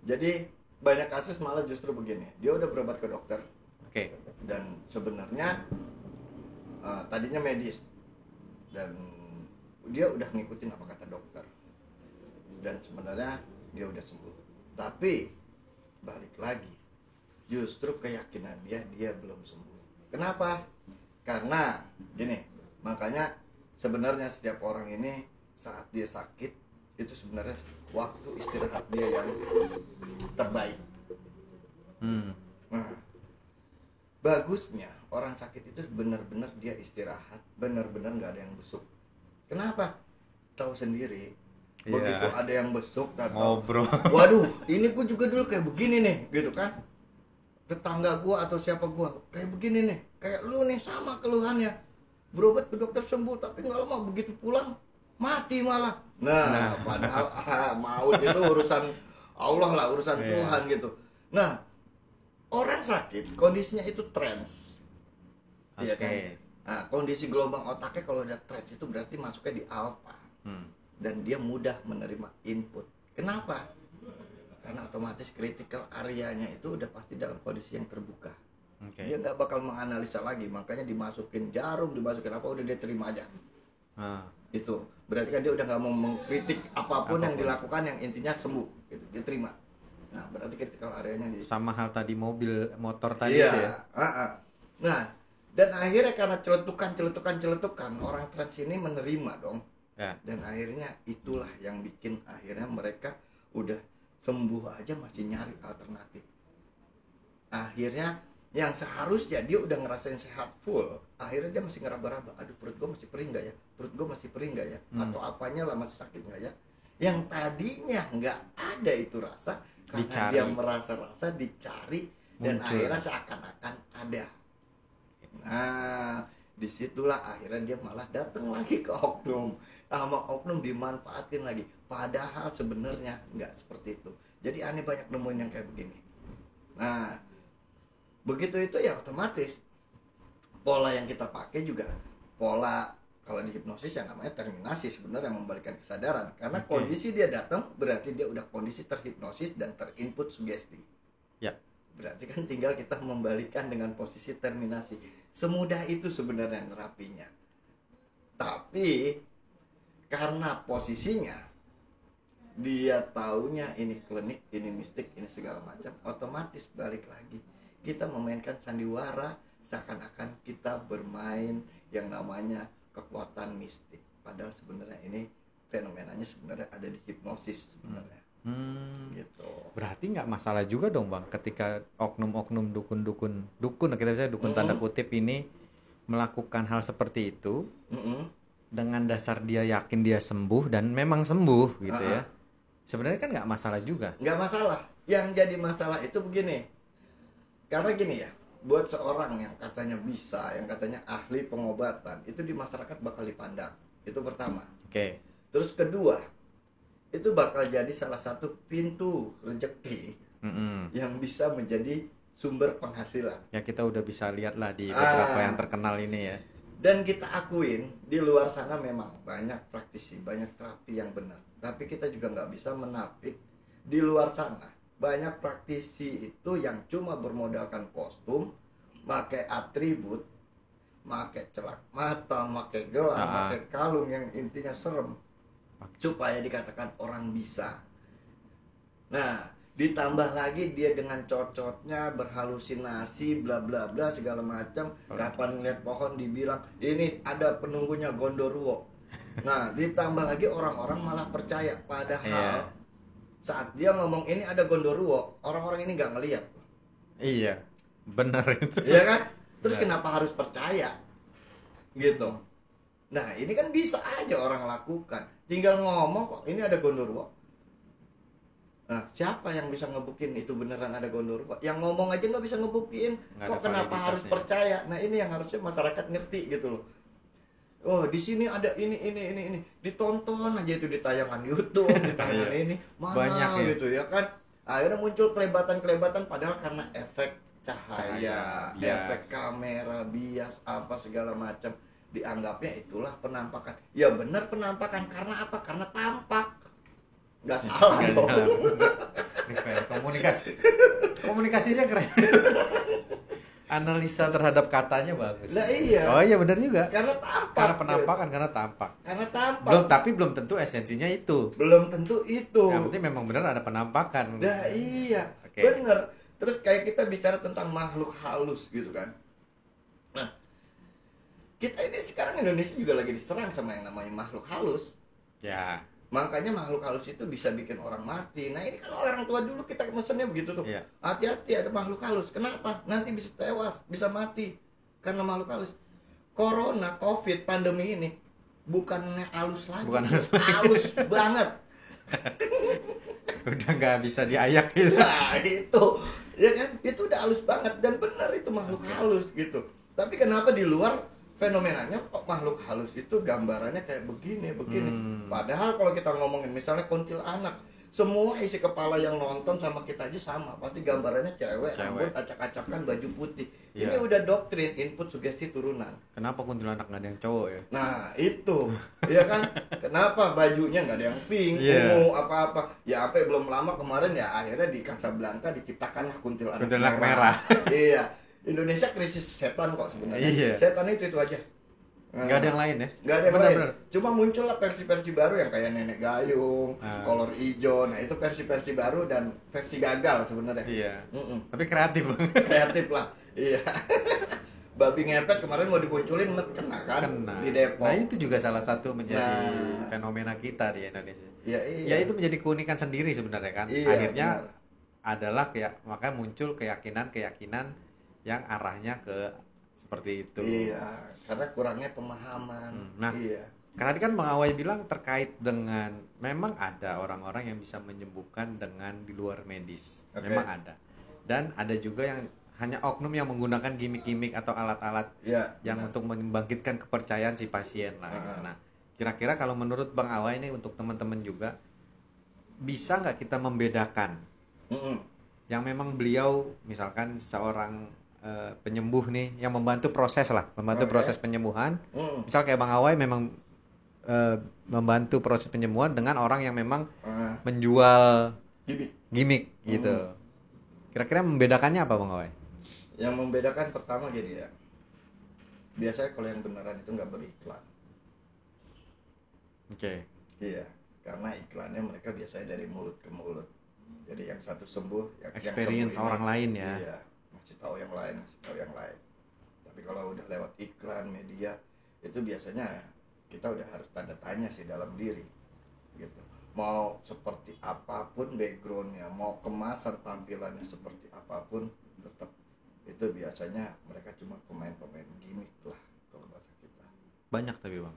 Jadi banyak kasus malah justru begini. Dia udah berobat ke dokter. Oke. Dan sebenarnya tadinya medis dan dia udah ngikutin apa kata dokter. Dan sebenarnya dia udah sembuh. Tapi balik lagi, justru keyakinan dia belum sembuh. Kenapa? Karena gini. Makanya sebenarnya setiap orang ini saat dia sakit itu sebenarnya waktu istirahat dia yang terbaik. Nah, bagusnya orang sakit itu benar-benar dia istirahat, benar-benar nggak ada yang besuk. Kenapa? Tahu sendiri. Begitu ada yang besuk atau ngobrol. Waduh, ini gua juga dulu kayak begini nih, gitu kan? Tetangga gua atau siapa gua kayak begini nih, kayak lu nih sama keluhannya. Berobat ke dokter sembuh, tapi nggak lama begitu pulang mati malah. Nah. Padahal maut itu urusan Allah lah, urusan Tuhan gitu. Nah, orang sakit kondisinya itu trans, ya kan? Nah, kondisi gelombang otaknya kalau udah trans itu berarti masuknya di alpha, dan dia mudah menerima input. Kenapa? Karena otomatis critical area-nya itu udah pasti dalam kondisi yang terbuka. Dia nggak bakal menganalisa lagi, makanya dimasukin jarum, dimasukin apa udah dia terima aja. Itu berarti kan dia udah nggak mau mengkritik apapun yang dilakukan yang intinya sembuh, gitu. Dia terima. Nah berarti critical area-nya di sama hal tadi motor tadi itu ya. Nah dan akhirnya karena celetukan orang trans ini menerima dong. Dan akhirnya itulah yang bikin akhirnya mereka udah sembuh aja masih nyari alternatif. Akhirnya yang seharusnya dia udah ngerasain sehat full, akhirnya dia masih ngeraba-raba, aduh perut gue masih perih nggak ya, atau apanya lah masih sakit nggak ya, yang tadinya nggak ada itu rasa karena dicari. Dia merasa dicari dan akhirnya seakan-akan ada. Nah disitulah akhirnya dia malah datang lagi ke oknum, sama oknum dimanfaatin lagi, padahal sebenarnya nggak seperti itu. Jadi aneh banyak nemuin yang kayak begini. Nah begitu itu ya otomatis pola yang kita pakai juga pola kalau di hipnosis yang namanya terminasi sebenarnya membalikan kesadaran. Karena Oke. kondisi dia datang berarti dia udah kondisi terhipnosis dan terinput sugesti. Ya. Berarti kan tinggal kita membalikan dengan posisi terminasi. Semudah itu sebenarnya nerapinya. Tapi karena posisinya dia taunya ini klinik, ini mistik, ini segala macam, otomatis balik lagi kita memainkan sandiwara seakan-akan kita bermain yang namanya kekuatan mistik. Padahal sebenarnya ini fenomenanya sebenarnya ada di hipnosis sebenarnya. Gitu. Berarti nggak masalah juga dong bang, ketika oknum-oknum dukun kita bisa dukun tanda kutip ini melakukan hal seperti itu dengan dasar dia yakin dia sembuh dan memang sembuh gitu ya. Sebenarnya kan nggak masalah juga. Nggak masalah. Yang jadi masalah itu begini. Karena gini ya, buat seorang yang katanya bisa, yang katanya ahli pengobatan, itu di masyarakat bakal dipandang. Itu pertama. Oke. Terus kedua, itu bakal jadi salah satu pintu rezeki yang bisa menjadi sumber penghasilan. Ya kita udah bisa lihat lah di beberapa yang terkenal ini ya. Dan kita akuin di luar sana memang banyak praktisi, banyak terapi yang benar. Tapi kita juga nggak bisa menapik di luar sana banyak praktisi itu yang cuma bermodalkan kostum, pakai atribut, pakai celak mata, pakai gelang, pakai kalung yang intinya serem, supaya dikatakan orang bisa. Nah, ditambah lagi dia dengan cocotnya berhalusinasi bla bla bla segala macam. Kapan ngeliat pohon dibilang ini ada penunggunya Gondoruo. Nah, ditambah lagi orang-orang malah percaya, padahal saat dia ngomong ini ada Gondoruo, orang-orang ini nggak ngelihat. Iya, benar itu. Iya kan? Terus kenapa harus percaya? Gitu. Nah, ini kan bisa aja orang lakukan. Tinggal ngomong kok ini ada Gondoruo. Nah, siapa yang bisa ngebuktiin itu beneran ada Gondoruo? Yang ngomong aja nggak bisa ngebuktiin. Kok kenapa harus percaya? Nah, ini yang harusnya masyarakat ngerti gitu loh. Oh, di sini ada ini. Ditonton aja itu di tayangan YouTube, di tayangan ini. Mana banyak ya gitu ya kan. Akhirnya muncul kelebatan-kelebatan padahal karena efek cahaya, efek kamera, bias apa segala macam. Dianggapnya itulah penampakan. Ya benar penampakan, karena apa? Karena tampak. Nggak salah dong. Komunikasinya keren. Analisa terhadap katanya bagus. Nah iya. Oh iya benar juga. Karena tampak. Karena penampakan, karena tampak. Karena tampak. Tapi belum tentu esensinya itu. Belum tentu itu. Yang penting memang benar ada penampakan. Nah iya. Oke. Bener. Terus kayak kita bicara tentang makhluk halus gitu kan. Nah, kita ini sekarang Indonesia juga lagi diserang sama yang namanya makhluk halus. Ya. Makanya makhluk halus itu bisa bikin orang mati. Nah ini kan orang tua dulu kita mesennya begitu tuh. Iya. Hati-hati ada makhluk halus. Kenapa? Nanti bisa tewas, bisa mati karena makhluk halus. Corona, COVID, pandemi ini bukannya halus lagi. Bukan halus. Halus banget. Udah nggak bisa diayak gitu. Nah itu, ya kan? Itu udah halus banget dan benar itu makhluk halus gitu. Tapi kenapa di luar fenomenanya kok makhluk halus itu gambarannya kayak begini. Padahal kalau kita ngomongin misalnya kuntilanak, semua isi kepala yang nonton sama kita aja sama, pasti gambarannya cewek. Rambut acak-acakan, baju putih. Iya. Ini udah doktrin, input sugesti turunan. Kenapa kuntilanak nggak ada yang cowok ya? Nah itu, ya kan? Kenapa bajunya nggak ada yang pink, Iya. ungu, apa-apa? Ya apa belum lama kemarin ya akhirnya di Casablanca diciptakanlah kuntilanak merah. Iya. Indonesia krisis setan kok sebenarnya. Iya. Setan itu aja. Nggak ada yang lain ya? Nggak ada yang Benar, lain. benar. Cuma muncullah versi-versi baru yang kayak nenek gayung, kolor hijau. Nah itu versi-versi baru dan versi gagal sebenarnya. Iya. Tapi kreatif. Kreatif lah. Iya. Babi ngepet kemarin mau dimunculin kena kan di Depok. Nah itu juga salah satu menjadi fenomena kita di Indonesia. Iya. Ya itu menjadi keunikan sendiri sebenarnya kan. Iya, Akhirnya benar. adalah kayak makanya muncul keyakinan yang arahnya ke seperti itu. Iya, karena kurangnya pemahaman. Nah, iya. karena tadi kan Bang Awai bilang terkait dengan memang ada orang-orang yang bisa menyembuhkan dengan di luar medis. Oke. Memang ada. Dan ada juga yang hanya oknum yang menggunakan gimmick-gimmick atau alat-alat Iya, yang benar. untuk membangkitkan kepercayaan si pasien lah. Gitu. Nah, kira-kira kalau menurut Bang Awai ini untuk teman-teman juga bisa nggak kita membedakan Mm-mm. yang memang beliau misalkan seorang penyembuh nih yang membantu proses lah, membantu Oke. proses penyembuhan. Misal kayak Bang Awai memang membantu proses penyembuhan dengan orang yang memang menjual gimmick gitu. Kira-kira membedakannya apa Bang Awai? Yang membedakan pertama gini ya, biasanya kalau yang beneran itu nggak beriklan. Oke. Iya, karena iklannya mereka biasanya dari mulut ke mulut. Jadi yang satu sembuh, yang Experience sembuh ini, orang lain ya. Iya, ngasih tahu yang lain, ngasih tahu yang lain. Tapi kalau udah lewat iklan media, itu biasanya kita udah harus tanda tanya sih dalam diri, gitu. Mau seperti apapun backgroundnya, mau kemasan tampilannya seperti apapun, tetap itu biasanya mereka cuma pemain-pemain gimmick lah kalau bahasa kita. Banyak tapi Bang.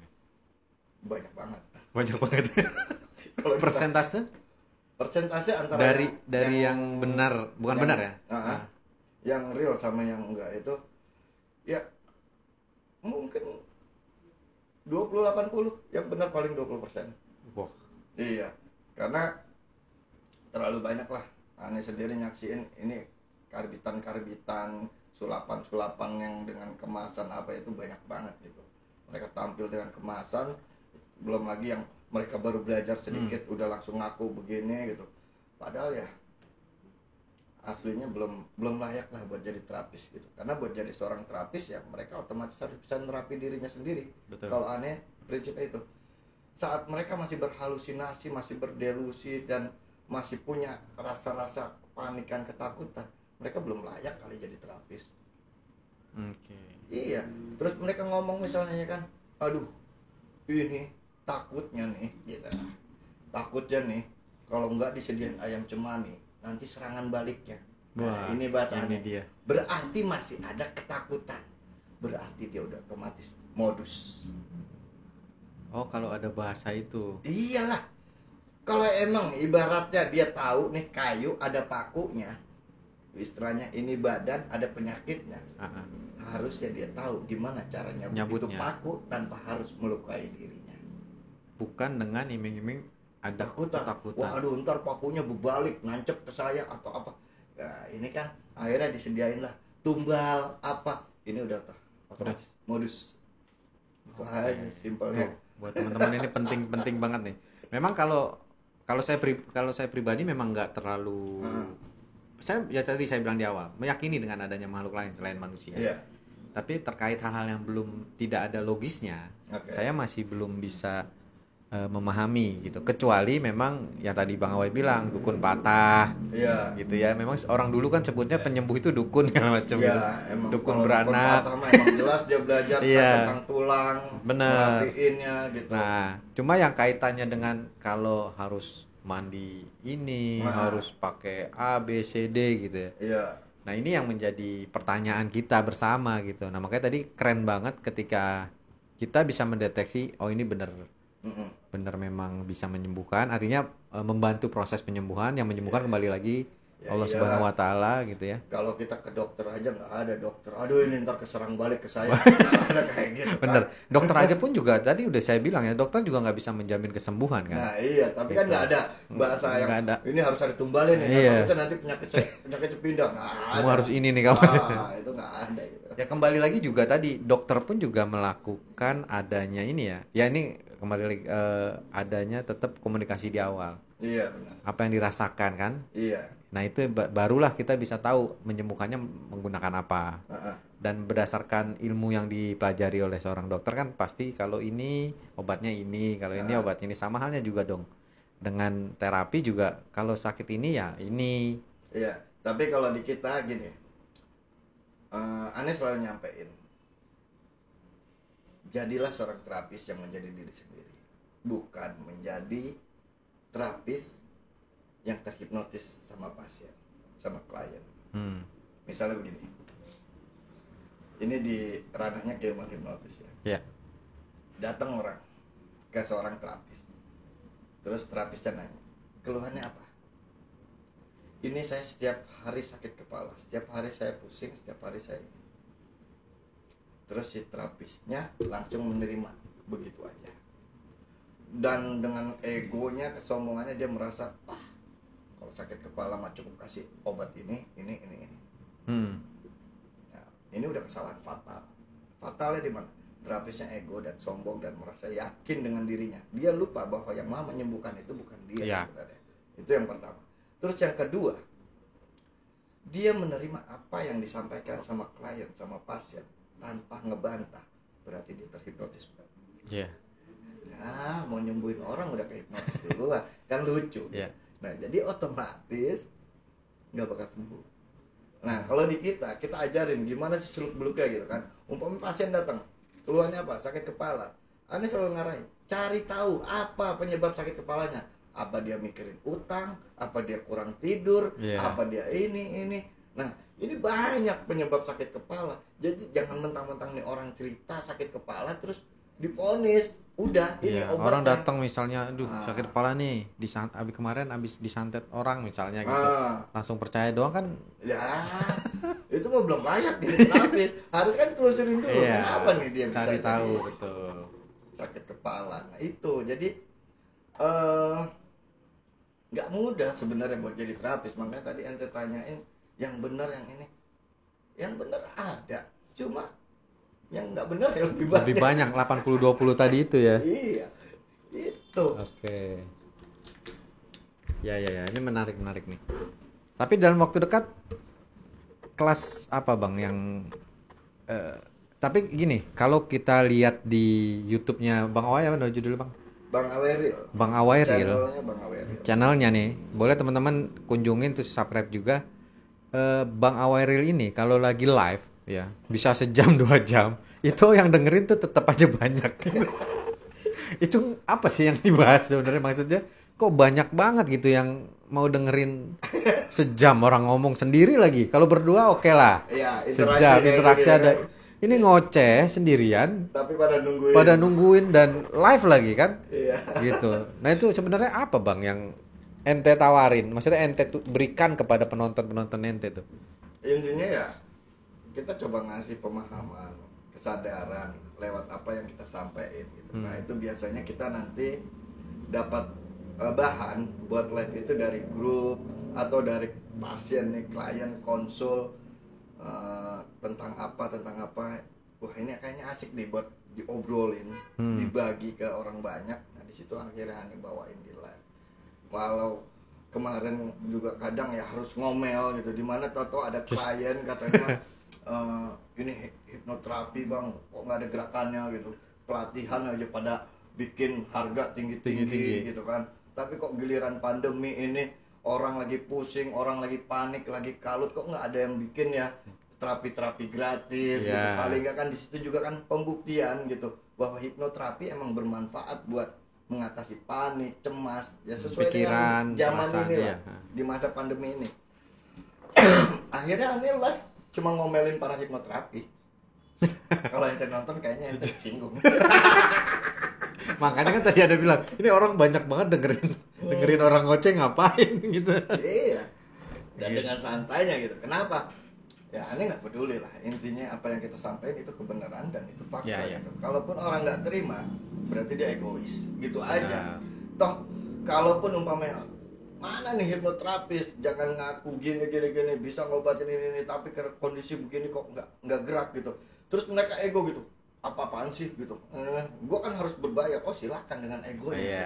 Banyak banget. Banyak banget. Kalau kita- Persentase antara dari yang benar, bukan benar ya? Yang real sama yang enggak itu ya mungkin 20-80, yang benar paling 20%. Wah. Iya, karena terlalu banyak lah. Aneh sendiri nyaksiin ini karbitan-karbitan, sulapan-sulapan yang dengan kemasan apa itu banyak banget gitu. Mereka tampil dengan kemasan, belum lagi yang mereka baru belajar sedikit udah langsung ngaku begini gitu. Padahal ya aslinya belum layak lah buat jadi terapis gitu. Karena buat jadi seorang terapis ya mereka otomatis harus bisa nerapi dirinya sendiri. Betul. Kalau aneh prinsipnya itu. Saat mereka masih berhalusinasi, masih berdelusi dan masih punya rasa-rasa kepanikan, ketakutan, mereka belum layak kali jadi terapis. Oke. Iya, terus mereka ngomong misalnya kan, aduh, ini takutnya nih, gitu. Takutnya nih, kalau nggak disediain ayam cemani, nanti serangan baliknya. Wah, Nah, ini bahasannya. ini dia. Berarti masih ada ketakutan. Berarti dia udah otomatis modus. Oh, kalau ada bahasa itu. Iyalah. Kalau emang ibaratnya dia tahu nih kayu ada pakunya, istilahnya ini badan ada penyakitnya. Harusnya dia tahu gimana caranya begitu Nyabutnya. paku tanpa harus melukai dirinya. Bukan dengan iming-iming ada ketakutan. Waduh, ntar pakunya berbalik, nancep ke saya atau apa. Nah, ini kan akhirnya disediain lah tumbal apa. Ini udah otomatis modus. Itu aja simpelnya. Buat teman-teman ini penting banget nih. Memang kalau saya pribadi memang nggak terlalu saya ya tadi saya bilang di awal meyakini dengan adanya makhluk lain selain manusia. Iya. Tapi terkait hal-hal yang belum tidak ada logisnya, saya masih belum bisa memahami gitu. Kecuali memang yang tadi Bang Awai bilang dukun patah, Iya. gitu ya. Memang orang dulu kan sebutnya penyembuh itu dukun segala macam Iya, gitu. emang Dukun kalau beranak. patah mah emang jelas dia belajar Iya. tentang tulang, Bener. merapiinnya gitu. Nah, cuma yang kaitannya dengan kalau harus mandi ini, harus pakai A, B, C, D gitu ya. Iya. Nah, ini yang menjadi pertanyaan kita bersama gitu. Nah, makanya tadi keren banget ketika kita bisa mendeteksi, oh ini benar memang bisa menyembuhkan. Artinya membantu proses penyembuhan, yang menyembuhkan kembali lagi Ya, Allah iya. Subhanahu wa taala gitu ya. Kalau kita ke dokter aja nggak ada dokter. Aduh ini ntar keserang balik ke saya. Ada kayak gitu. kan. Bener. Dokter aja pun juga tadi udah saya bilang ya, dokter juga nggak bisa menjamin kesembuhan kan. Nah iya, tapi kan nggak ada bahasa yang Nggak ada. ini harus ada tumbalin nih. Iya. Itu nanti penyakit pindah nggak ada. Kamu harus ini nih kamu. Itu nggak ada gitu. Ya kembali lagi juga tadi dokter pun juga melakukan adanya ini ya. Ya ini kembali lagi adanya tetap komunikasi di awal. Iya benar. Apa yang dirasakan kan? Iya. Nah itu barulah kita bisa tahu menyembuhkannya menggunakan apa. Dan berdasarkan ilmu yang dipelajari oleh seorang dokter kan pasti kalau ini obatnya ini, kalau ini obatnya ini, sama halnya juga dong. Dengan terapi juga kalau sakit ini ya ini. Iya. Tapi kalau di kita gini, Aneh selalu nyampein, jadilah seorang terapis yang menjadi diri sendiri, bukan menjadi terapis yang terhipnotis sama pasien, sama klien. Misalnya begini, ini di ranahnya keilmuan hipnotis ya. Ya. Datang orang ke seorang terapis, terus terapisnya nanya, keluhannya apa? Ini saya setiap hari sakit kepala, setiap hari saya pusing, setiap hari saya ini. Terus si terapisnya langsung menerima begitu aja. Dan dengan egonya, kesombongannya dia merasa, kalau sakit kepala mah cukup kasih obat ini. Nah, ini udah kesalahan fatal. Fatalnya di mana? Terapisnya ego dan sombong dan merasa yakin dengan dirinya. Dia lupa bahwa yang mau menyembuhkan itu bukan dia Ya. sebenarnya. Itu yang pertama. Terus yang kedua, dia menerima apa yang disampaikan sama klien, sama pasien tanpa ngebantah. Berarti dia terhipnotis. Iya. Nah, mau nyembuhin orang udah kehipnotis duluan. Kan lucu. Iya. Nah, jadi otomatis nggak bakal sembuh. Nah, kalau di kita ajarin gimana sih seluk-beluknya gitu kan. Umpamanya pasien datang, keluhannya apa? Sakit kepala. Anda selalu ngarahin, cari tahu apa penyebab sakit kepalanya. Apa dia mikirin utang, apa dia kurang tidur, apa dia ini. Nah, ini banyak penyebab sakit kepala. Jadi jangan mentang-mentang nih orang cerita sakit kepala terus diponis. Udah, ini obatnya. Orang datang misalnya, aduh sakit kepala nih, abis disantet orang misalnya gitu, langsung percaya doang kan? Ya, itu mah belum layak jadi terapis. Harus kan telusurin dulu, kenapa nih dia bisa cari tahu jadi betul sakit kepala. Nah itu, jadi nggak mudah sebenarnya buat jadi terapis. Makanya tadi ente tanyain yang benar yang ini, yang benar ada, cuma yang nggak benar ya lebih banyak 80-20 tadi itu ya. Iya, itu. Oke. Ya, ini menarik nih. Tapi dalam waktu dekat kelas apa bang yang tapi gini, kalau kita lihat di YouTube-nya Bang Awai apa judulnya bang? Bang Aweril. Bang Aweril. Channelnya Bang Aweril. Channelnya nih, boleh teman-teman kunjungin terus subscribe juga. Bang Aweril ini kalau lagi live ya bisa sejam 2 jam, itu yang dengerin tuh tetap aja banyak. Itu apa sih yang dibahas sebenarnya, maksudnya kok banyak banget gitu yang mau dengerin sejam orang ngomong sendiri lagi. Kalau berdua oke lah. Iya, sejam interaksi gitu, ada. Ya. Ini ngoceh sendirian. Tapi pada nungguin dan live lagi kan? Iya. Gitu. Nah itu sebenarnya apa bang yang ente tawarin? Maksudnya ente berikan kepada penonton ente tuh? Intinya ya kita coba ngasih pemahaman, kesadaran lewat apa yang kita sampaikan gitu. Nah itu biasanya kita nanti dapat bahan buat live itu dari grup atau dari pasien nih, klien konsul tentang apa. Wah ini kayaknya asik nih buat diobrolin, dibagi ke orang banyak. Nah di situ akhirnya Hani bawain di live. Walau kemarin juga kadang ya harus ngomel gitu, dimana tau ada klien katanya ini hipnoterapi bang, kok nggak ada gerakannya gitu, pelatihan aja pada bikin harga tinggi gitu kan, tapi kok giliran pandemi ini orang lagi pusing, orang lagi panik, lagi kalut, kok nggak ada yang bikin ya terapi gratis gitu. Paling nggak kan di situ juga kan pembuktian gitu bahwa hipnoterapi emang bermanfaat buat mengatasi panik, cemas, ya sesuai pikiran, dengan zaman ini lah, di masa pandemi ini. Akhirnya ini live cuma ngomelin para hipnoterapi. Kalau ente nonton kayaknya ente singgung. Makanya kan tadi ada bilang, ini orang banyak banget dengerin orang ngoceh ngapain gitu. Iya. Dan dengan santainya gitu. Kenapa? Ya aneh nggak peduli lah, intinya apa yang kita sampaikan itu kebenaran dan itu fakta gitu. Kalaupun orang nggak terima berarti dia egois gitu aja. Toh kalaupun umpamanya mana nih hipnoterapis jangan ngaku gini bisa ngobatin ini tapi kondisi begini kok nggak gerak gitu, terus mereka ego gitu, apa-apaan sih gitu, gua kan harus berbayar, oh silahkan dengan egonya gitu.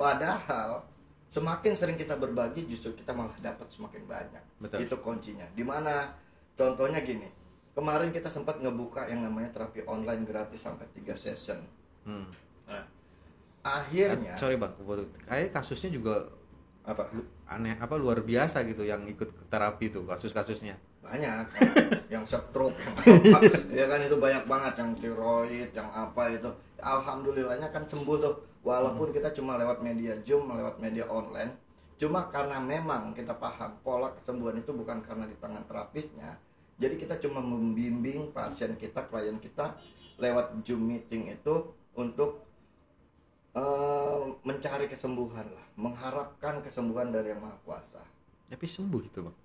Padahal semakin sering kita berbagi justru kita malah dapat semakin banyak. Betul. Itu kuncinya. Dimana contohnya gini, kemarin kita sempat ngebuka yang namanya terapi online gratis sampai 3 session. Nah, akhirnya sorry bang, kayak kasusnya juga aneh, luar biasa gitu yang ikut terapi itu, kasusnya banyak. Yang stroke, yang apa, ya kan itu banyak banget, yang tiroid, yang apa itu. Alhamdulillahnya kan sembuh tuh, walaupun kita cuma lewat media Zoom, lewat media online. Cuma karena memang kita paham pola kesembuhan itu bukan karena di tangan terapisnya. Jadi kita cuma membimbing pasien kita, klien kita lewat Zoom meeting itu untuk mencari kesembuhan lah, mengharapkan kesembuhan dari Yang Maha Kuasa. Tapi sembuh gitu bang?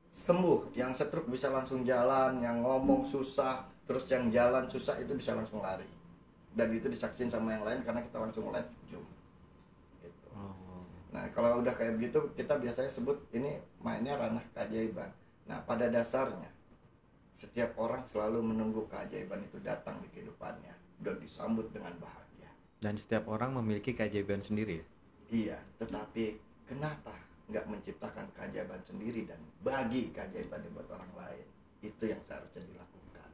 Sembuh, yang stroke bisa langsung jalan, yang ngomong susah, terus yang jalan susah itu bisa langsung lari. Dan itu disaksiin sama yang lain karena kita langsung live Zoom. Gitu. Nah kalau udah kayak begitu kita biasanya sebut ini mainnya ranah keajaiban. Nah pada dasarnya setiap orang selalu menunggu keajaiban itu datang di kehidupannya dan disambut dengan bahagia. Dan setiap orang memiliki keajaiban sendiri. Iya, tetapi kenapa nggak menciptakan keajaiban sendiri dan bagi keajaiban buat orang lain? Itu yang seharusnya dilakukan.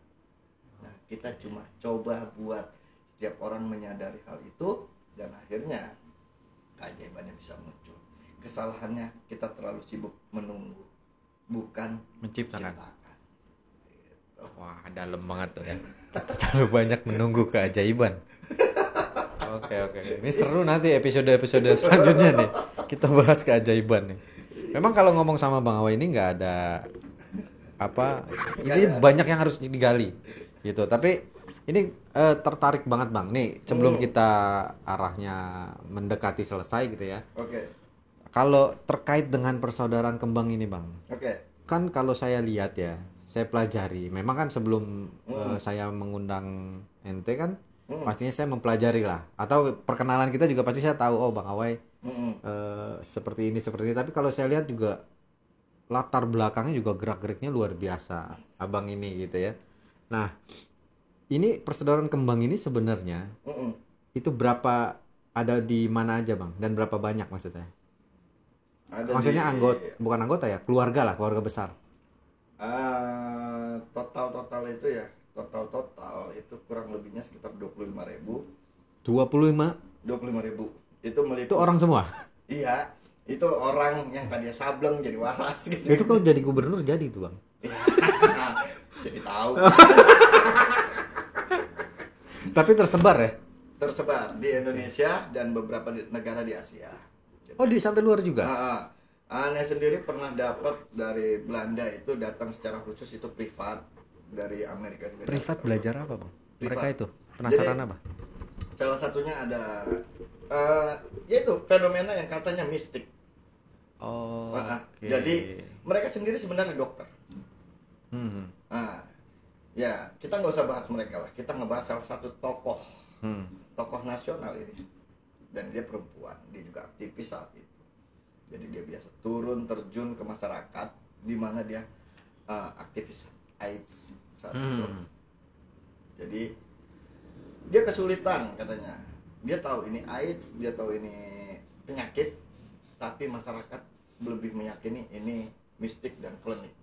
Nah, kita cuma coba buat setiap orang menyadari hal itu dan akhirnya keajaibannya bisa muncul. Kesalahannya kita terlalu sibuk menunggu, bukan Menciptakan. Gitu. Wah, dalam banget tuh ya. Terlalu banyak menunggu keajaiban. Oke. Ini seru nanti episode-episode selanjutnya nih. Kita bahas keajaiban nih. Memang kalau ngomong sama Bang Awai ini nggak ada apa, ini banyak yang harus digali gitu. Tapi ini tertarik banget Bang. Nih, sebelum kita arahnya mendekati selesai gitu ya. Oke. Kalau terkait dengan persaudaraan kembang ini Bang. Oke. Kan kalau saya lihat ya, saya pelajari. Memang kan sebelum saya mengundang ente kan, pastinya saya mempelajari lah. Atau perkenalan kita juga pasti saya tahu, oh Bang Awai seperti ini. Tapi kalau saya lihat juga latar belakangnya juga gerak-geriknya luar biasa, abang ini gitu ya. Nah, ini persaudaraan kembang ini sebenarnya itu berapa, ada di mana aja Bang? Dan berapa banyak maksudnya? Maksudnya bukan anggota ya, keluarga lah, keluarga besar. Total itu ya, total itu kurang lebihnya sekitar 25.000. 25.000 itu meliputi. Itu orang semua? Iya, itu orang yang tadinya sableng jadi waras gitu. Itu kalau jadi gubernur jadi itu Bang. Jadi tahu. Tapi tersebar ya? Tersebar di Indonesia dan beberapa negara di Asia. Oh, di sampai luar juga? Aneh sendiri pernah dapat dari Belanda, itu datang secara khusus, itu privat, dari Amerika juga. Privat belajar apa Bang? Privat. Mereka itu penasaran. Jadi, apa? Salah satunya ada yaitu fenomena yang katanya mistik. Oh. Okay. Jadi mereka sendiri sebenarnya dokter. Ya kita nggak usah bahas mereka lah. Kita ngebahas salah satu tokoh nasional ini. Dan dia perempuan, dia juga aktivis saat itu. Jadi dia biasa turun terjun ke masyarakat di mana dia aktivis AIDS saat itu. Jadi dia kesulitan katanya. Dia tahu ini AIDS, dia tahu ini penyakit, tapi masyarakat lebih meyakini ini mistik dan klinik.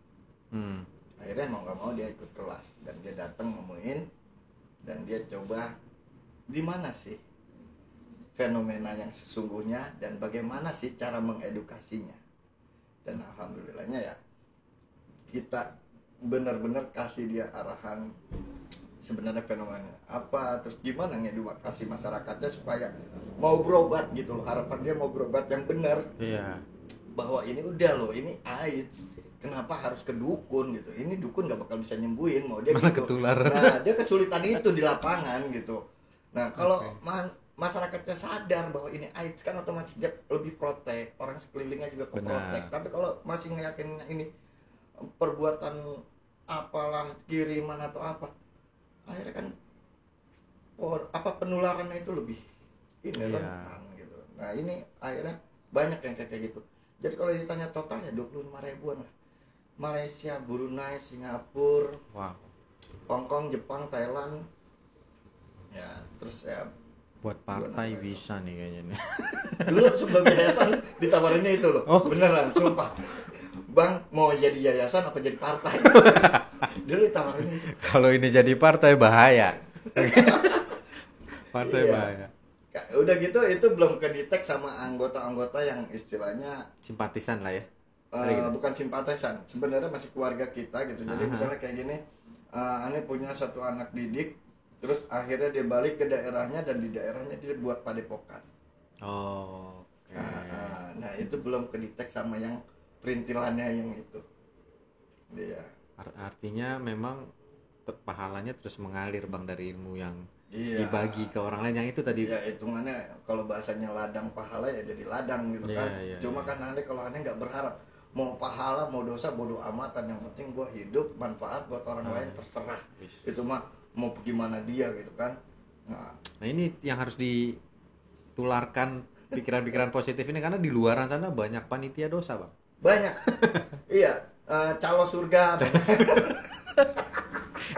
Akhirnya mau nggak mau dia ikut kelas dan dia datang nemuin dan dia coba di mana sih fenomena yang sesungguhnya dan bagaimana sih cara mengedukasinya. Dan alhamdulillahnya ya kita benar-benar kasih dia arahan sebenarnya fenomena apa, terus gimana ngedukasi masyarakatnya supaya mau berobat gitu loh. Harapan dia mau berobat yang benar. Iya. Bahwa ini udah loh, ini AIDS. Kenapa harus ke dukun gitu? Ini dukun nggak bakal bisa nyembuhin, mau dia mana gitu. Ketular. Nah, dia kesulitan itu di lapangan gitu. Nah, kalau masyarakatnya sadar bahwa ini AIDS, kan otomatis dia lebih protek, orang sekelilingnya juga keprotek. Tapi kalau masih ngeyakin ini perbuatan apalah, kiriman atau apa, akhirnya kan penularannya itu lebih rentan gitu. Nah ini akhirnya banyak yang kayak gitu. Jadi kalau ditanya total ya 25.000-an lah. Malaysia, Brunei, Singapura, Hong Kong, Jepang, Thailand, ya terus ya buat partai bisa nih kayaknya nih. Dulu sebelum yayasan ditawarinnya itu loh. Beneran, sumpah. Bang, mau jadi yayasan apa jadi partai? Dulu ditawarinnya itu. Kalau ini jadi partai bahaya. Partai bahaya. Udah gitu itu belum kedetek sama anggota-anggota yang istilahnya simpatisan lah ya. Bukan simpatisan, sebenarnya masih keluarga kita gitu. Jadi misalnya kayak gini, Ane punya satu anak didik, terus akhirnya dia balik ke daerahnya dan di daerahnya dia buat padepokan. Oh. Okay. Nah itu belum kedetek sama yang perintilannya yang itu. Dia. Artinya memang pahalanya terus mengalir Bang dari ilmu yang dibagi ke orang lain yang itu tadi. Ya hitungannya kalau bahasanya ladang pahala ya jadi ladang gitu kan. Cuma kan Ane kalau Ane nggak berharap mau pahala mau dosa bodo amatan, yang penting gua hidup manfaat buat orang lain terserah. Itu mah mau gimana dia gitu kan. Nah ini yang harus ditularkan pikiran-pikiran positif ini, karena di luaran sana banyak panitia dosa Bang. Banyak. Iya, calo surga.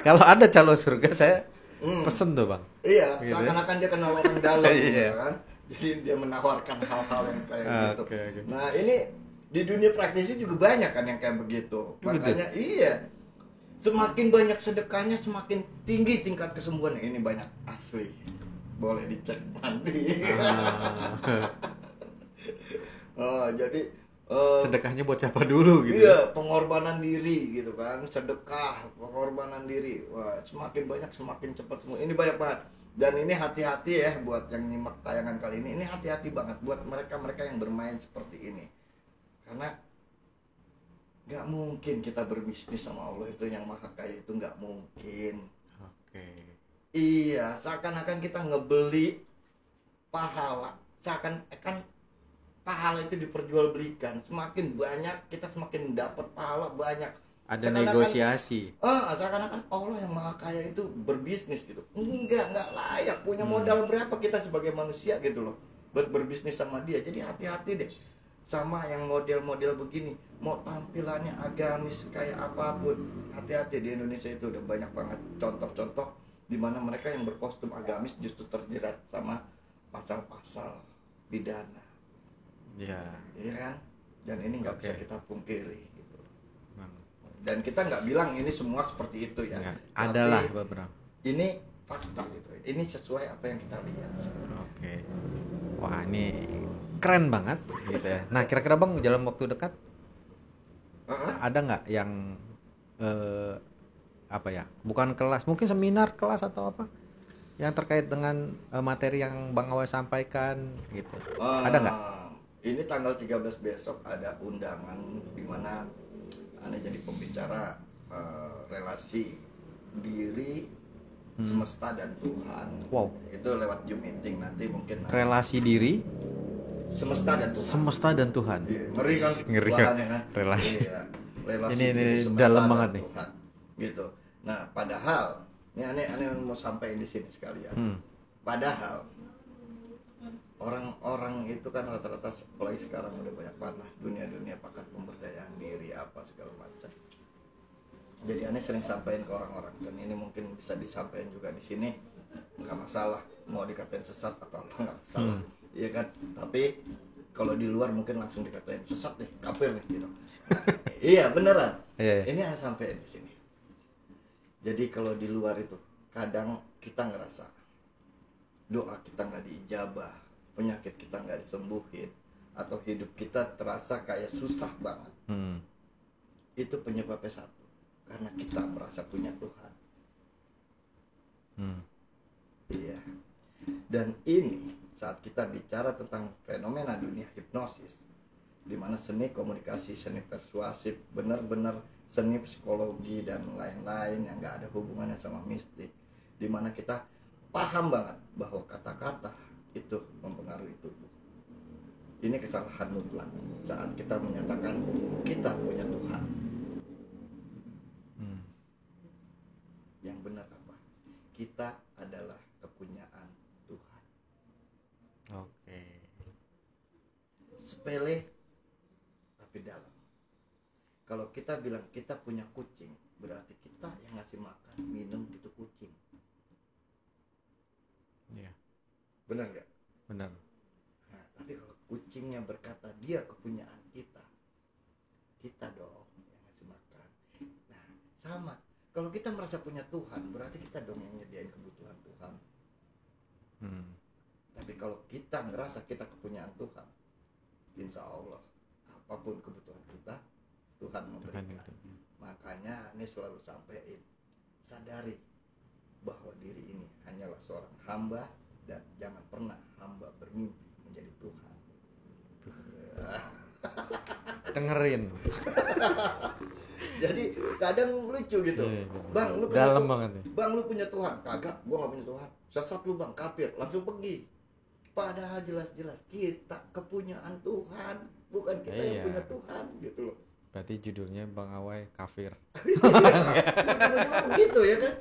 Kalau ada calon surga saya pesen tuh bang. Iya, Gitu. seakan-akan dia kenal orang dalam Iya. gitu kan. Jadi dia menawarkan hal-hal yang kayak gitu. Oke. Nah, ini di dunia praktisi juga banyak kan yang kayak begitu. Makanya iya. Semakin banyak sedekahnya semakin tinggi tingkat kesembuhan. Ini banyak asli. Boleh dicek nanti. Oh, jadi Sedekahnya buat siapa dulu gitu? iya, pengorbanan diri gitu kan, sedekah, pengorbanan diri. Wah, semakin banyak semakin cepat semua. Ini banyak banget. Dan ini hati-hati ya buat yang nyimak tayangan kali ini. Ini hati-hati banget buat mereka-mereka yang bermain seperti ini. Karena nggak mungkin kita berbisnis sama Allah itu yang maha kaya itu nggak mungkin. Oke. Iya, seakan-akan kita ngebeli pahala. Seakan-akan pahala itu diperjualbelikan. Semakin banyak kita semakin dapat pahala banyak. Ada Seakan-akan- negosiasi. seakan-akan Allah yang maha kaya itu berbisnis gitu. Enggak layak. Punya modal berapa kita sebagai manusia gitu loh buat berbisnis sama dia. Jadi hati-hati deh sama yang model-model begini. Mau tampilannya agamis kayak apapun, hati-hati. Di Indonesia itu udah banyak banget contoh-contoh di mana mereka yang berkostum agamis justru terjerat sama pasal-pasal pidana. Iya. Iya kan? Dan ini nggak Oke. bisa kita pungkiri gitu. Bang. Dan kita nggak bilang ini semua seperti itu ya. Enggak. Tapi Adalah beberapa. ini fakta gitu. Ini sesuai apa yang kita lihat. Oke. Wah ini keren banget gitu ya. Nah kira-kira bang dalam waktu dekat ada nggak yang apa ya? Bukan kelas, mungkin seminar, kelas atau apa? Yang terkait dengan materi yang Bang Awai sampaikan gitu. Ada nggak? Ini tanggal 13 besok ada undangan di mana Ane jadi pembicara relasi diri, semesta dan Tuhan. Wow. Itu lewat Zoom meeting nanti mungkin. Relasi diri, Semesta dan Tuhan. semesta dan Tuhan. Iya, ngeri kan? Ngeri kan? bahannya kan? Relasi. Iya, relasi Ini diri semesta dalam dan banget nih. Tuhan. Gitu. Nah, padahal ini aneh mau sampaikan di sini sekalian. Padahal orang-orang itu kan rata-rata apalagi sekarang udah banyak banget lah dunia pakar pemberdayaan diri apa segala macam. Jadi aneh sering sampaikan ke orang-orang dan ini mungkin bisa disampaikan juga di sini, nggak masalah mau dikatain sesat atau apa nggak masalah, iya kan. Tapi kalau di luar mungkin langsung dikatain sesat nih, kafir nih gitu. Nah, iya beneran. Iya. Ini aneh sampaikan di sini. Jadi kalau di luar itu kadang kita ngerasa doa kita nggak diijabah, penyakit kita nggak disembuhin, atau hidup kita terasa kayak susah banget. Itu penyebabnya satu, karena kita merasa punya Tuhan. Iya. Dan ini saat kita bicara tentang fenomena dunia hipnosis, di mana seni komunikasi, seni persuasif, benar-benar seni psikologi dan lain-lain yang nggak ada hubungannya sama mistik, di mana kita paham banget bahwa kata-kata itu mempengaruhi tubuh. Ini kesalahan mutlak saat kita menyatakan kita punya Tuhan. Yang benar apa? Kita adalah kepunyaan Tuhan. Oke. Sepele tapi dalam. Kalau kita bilang kita punya kucing, berarti kita yang ngasih makan, minum itu kucing. Iya. Benar nggak? Benar. Nah, tapi kalau kucingnya berkata dia kepunyaan kita, kita dong yang ngasih makan. Nah, sama. Kalau kita merasa punya Tuhan, berarti kita dong yang nyediain kebutuhan Tuhan. Tapi kalau kita ngerasa kita kepunyaan Tuhan, insya Allah apapun kebutuhan kita, Tuhan memberikan. Makanya ini selalu sampaikan, sadari bahwa diri ini hanyalah seorang hamba dan jangan pernah hamba bermimpi menjadi Tuhan. Dengerin. Jadi kadang lucu gitu. Bang, lu punya Dalam Tuhan. banget nih. Bang, lu punya Tuhan. Kagak, gua nggak punya Tuhan. Sesat lu bang, kafir. Langsung pergi. Padahal jelas-jelas kita kepunyaan Tuhan, bukan kita yang Iya. punya Tuhan gitu loh. Berarti judulnya Bang Awai kafir. Ujung-ujungnya begitu ya kan?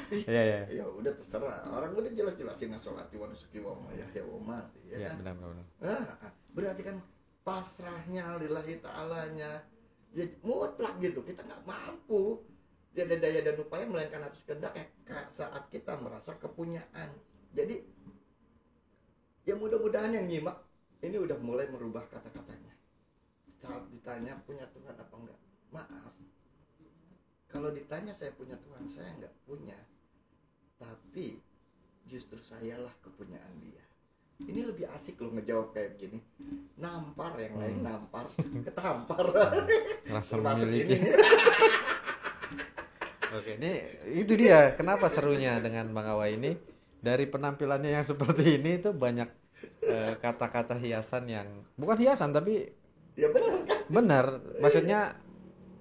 Iya, iya. Ya udah terserah. Orang udah jelas-jelasin sholati wa nusuki wa mahya wa mamati ya Iya, kan? benar. Nah, berarti kan pasrahnya lillahi ta'alanya ya mutlak gitu. Kita nggak mampu. tiada daya dan upaya melainkan atas kehendaknya saat kita merasa kepunyaan. Jadi ya mudah-mudahan yang nyimak ini udah mulai merubah kata-katanya. Saat ditanya punya Tuhan apa enggak, maaf, kalau ditanya saya punya Tuhan, saya enggak punya, tapi justru sayalah kepunyaan dia. Ini lebih asik loh ngejawab kayak begini. Nampar yang lain nampar, ketampar. Rasa Termasuk memiliki. ini. Oke, ini itu dia kenapa serunya dengan Bang Awai ini. Dari penampilannya yang seperti ini itu banyak kata-kata hiasan yang bukan hiasan tapi Ya benar kan? benar, maksudnya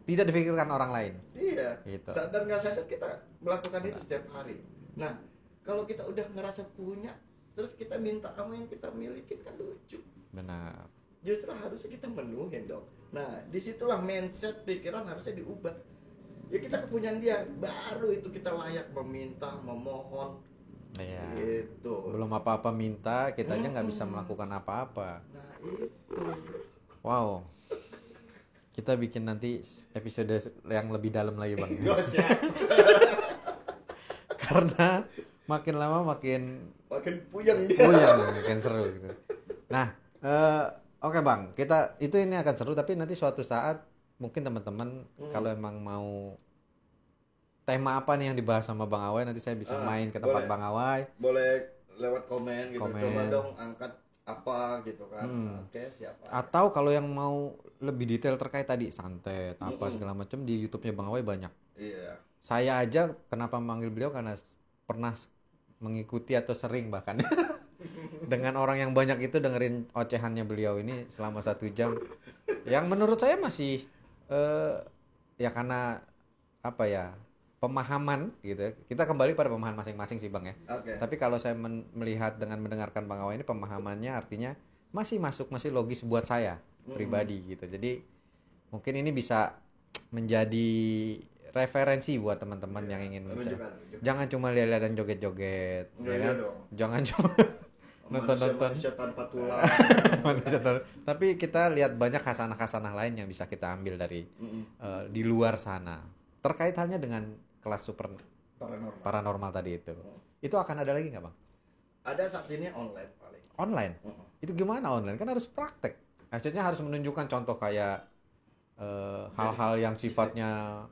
tidak difikirkan orang lain. Iya. Gitu. Sadar nggak sadar kita melakukan itu setiap hari. Nah, kalau kita udah ngerasa punya, terus kita minta sama yang kita miliki kan lucu. Benar. Justru harusnya kita menuhin dong. Nah, disitulah mindset pikiran harusnya diubah. Ya kita kepunyaan dia, baru itu kita layak meminta, memohon. Iya. Gitu. Belum apa-apa minta, kitanya nggak bisa melakukan apa-apa. Nah itu. Wow. Kita bikin nanti episode yang lebih dalam lagi Bang. Gos ya. Karena makin lama makin Makin puyeng dia. puyeng, makin seru gitu. Nah, oke Bang, ini akan seru tapi nanti suatu saat mungkin teman-teman kalau emang mau tema apa nih yang dibahas sama Bang Awai, nanti saya bisa main ke tempat boleh. Bang Awai. Boleh lewat komen gitu. Komen. Coba dong angkat apa gitu kan. Oke, siapa? Atau kalau yang mau lebih detail terkait tadi santet apa segala macam di YouTube-nya Bang Awai banyak. Iya. Saya aja kenapa manggil beliau karena pernah mengikuti atau sering bahkan dengan orang yang banyak itu dengerin ocehannya beliau ini selama 1 jam. Yang menurut saya masih ya karena apa ya, pemahaman gitu. Kita kembali pada pemahaman masing-masing sih Bang ya. Oke. Tapi kalau saya melihat dengan mendengarkan Bang Awai ini pemahamannya artinya masih masuk, masih logis buat saya pribadi gitu. Jadi mungkin ini bisa menjadi referensi buat teman-teman yang ingin rujukan. jangan cuma lihat-lihat dan joget-joget, Iya, ya kan? dong. Jangan cuma nonton-nonton. Manusia tanpa tulang. Manusia tapi kita lihat banyak khasanah-khasanah lain yang bisa kita ambil dari di luar sana. Terkait halnya dengan kelas super Paranormal. paranormal tadi itu. Itu akan ada lagi nggak Bang? Ada saat ini online paling. Online? Itu gimana online? Kan harus praktek. Maksudnya harus menunjukkan contoh kayak hal-hal yang sifatnya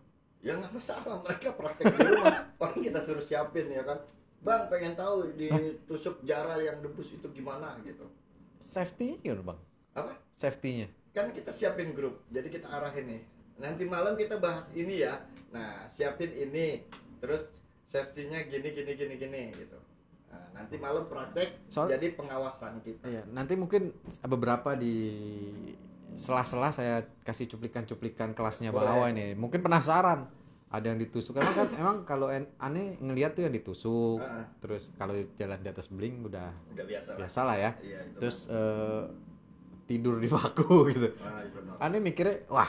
Ya nggak masalah, mereka praktek di rumah. Paling kita suruh siapin ya kan. Bang pengen tahu ditusuk jara yang debus itu gimana gitu. safety gimana Bang? Apa? Safety-nya. Kan kita siapin grup, jadi kita arahin nih. Nanti malam kita bahas ini ya. Nah siapin ini, terus safety-nya gini gitu. Nah, nanti malam praktek, jadi pengawasan kita. Iya, nanti mungkin beberapa di sela-sela saya kasih cuplikan-cuplikan kelasnya Bang Awai nih. Mungkin penasaran. Ada yang ditusuk. Emang kalau aneh ngelihat tuh yang ditusuk. Terus kalau jalan di atas beling udah biasa lah ya. Iya, itu Terus tidur di baku gitu. Nah, itu benar. Aneh mikirnya, wah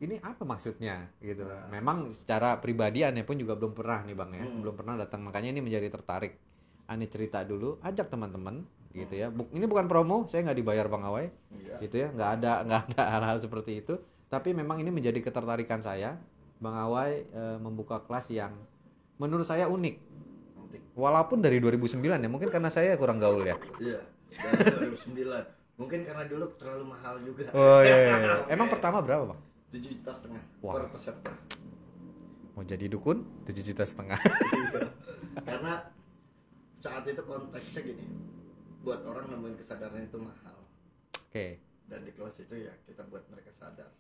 ini apa maksudnya gitu. Memang secara pribadi aneh pun juga belum pernah nih Bang ya. Belum pernah datang. Makanya ini menjadi tertarik. Aneh cerita dulu, ajak teman-teman gitu ya. Ini bukan promo, saya nggak dibayar Bang Awai, gitu ya. Nggak ada hal-hal seperti itu. Tapi memang ini menjadi ketertarikan saya. Bang Awai membuka kelas yang menurut saya unik. Walaupun dari 2009 ya, mungkin karena saya kurang gaul ya. Iya, dari 2009. Mungkin karena dulu terlalu mahal juga. Oh iya. Emang pertama berapa Bang? 7,5 juta Wah. per peserta. Mau jadi dukun 7,5 juta. Iya. Karena saat itu konteksnya gini, buat orang nemuin kesadaran itu mahal. Oke. Dan di kelas itu ya kita buat mereka sadar.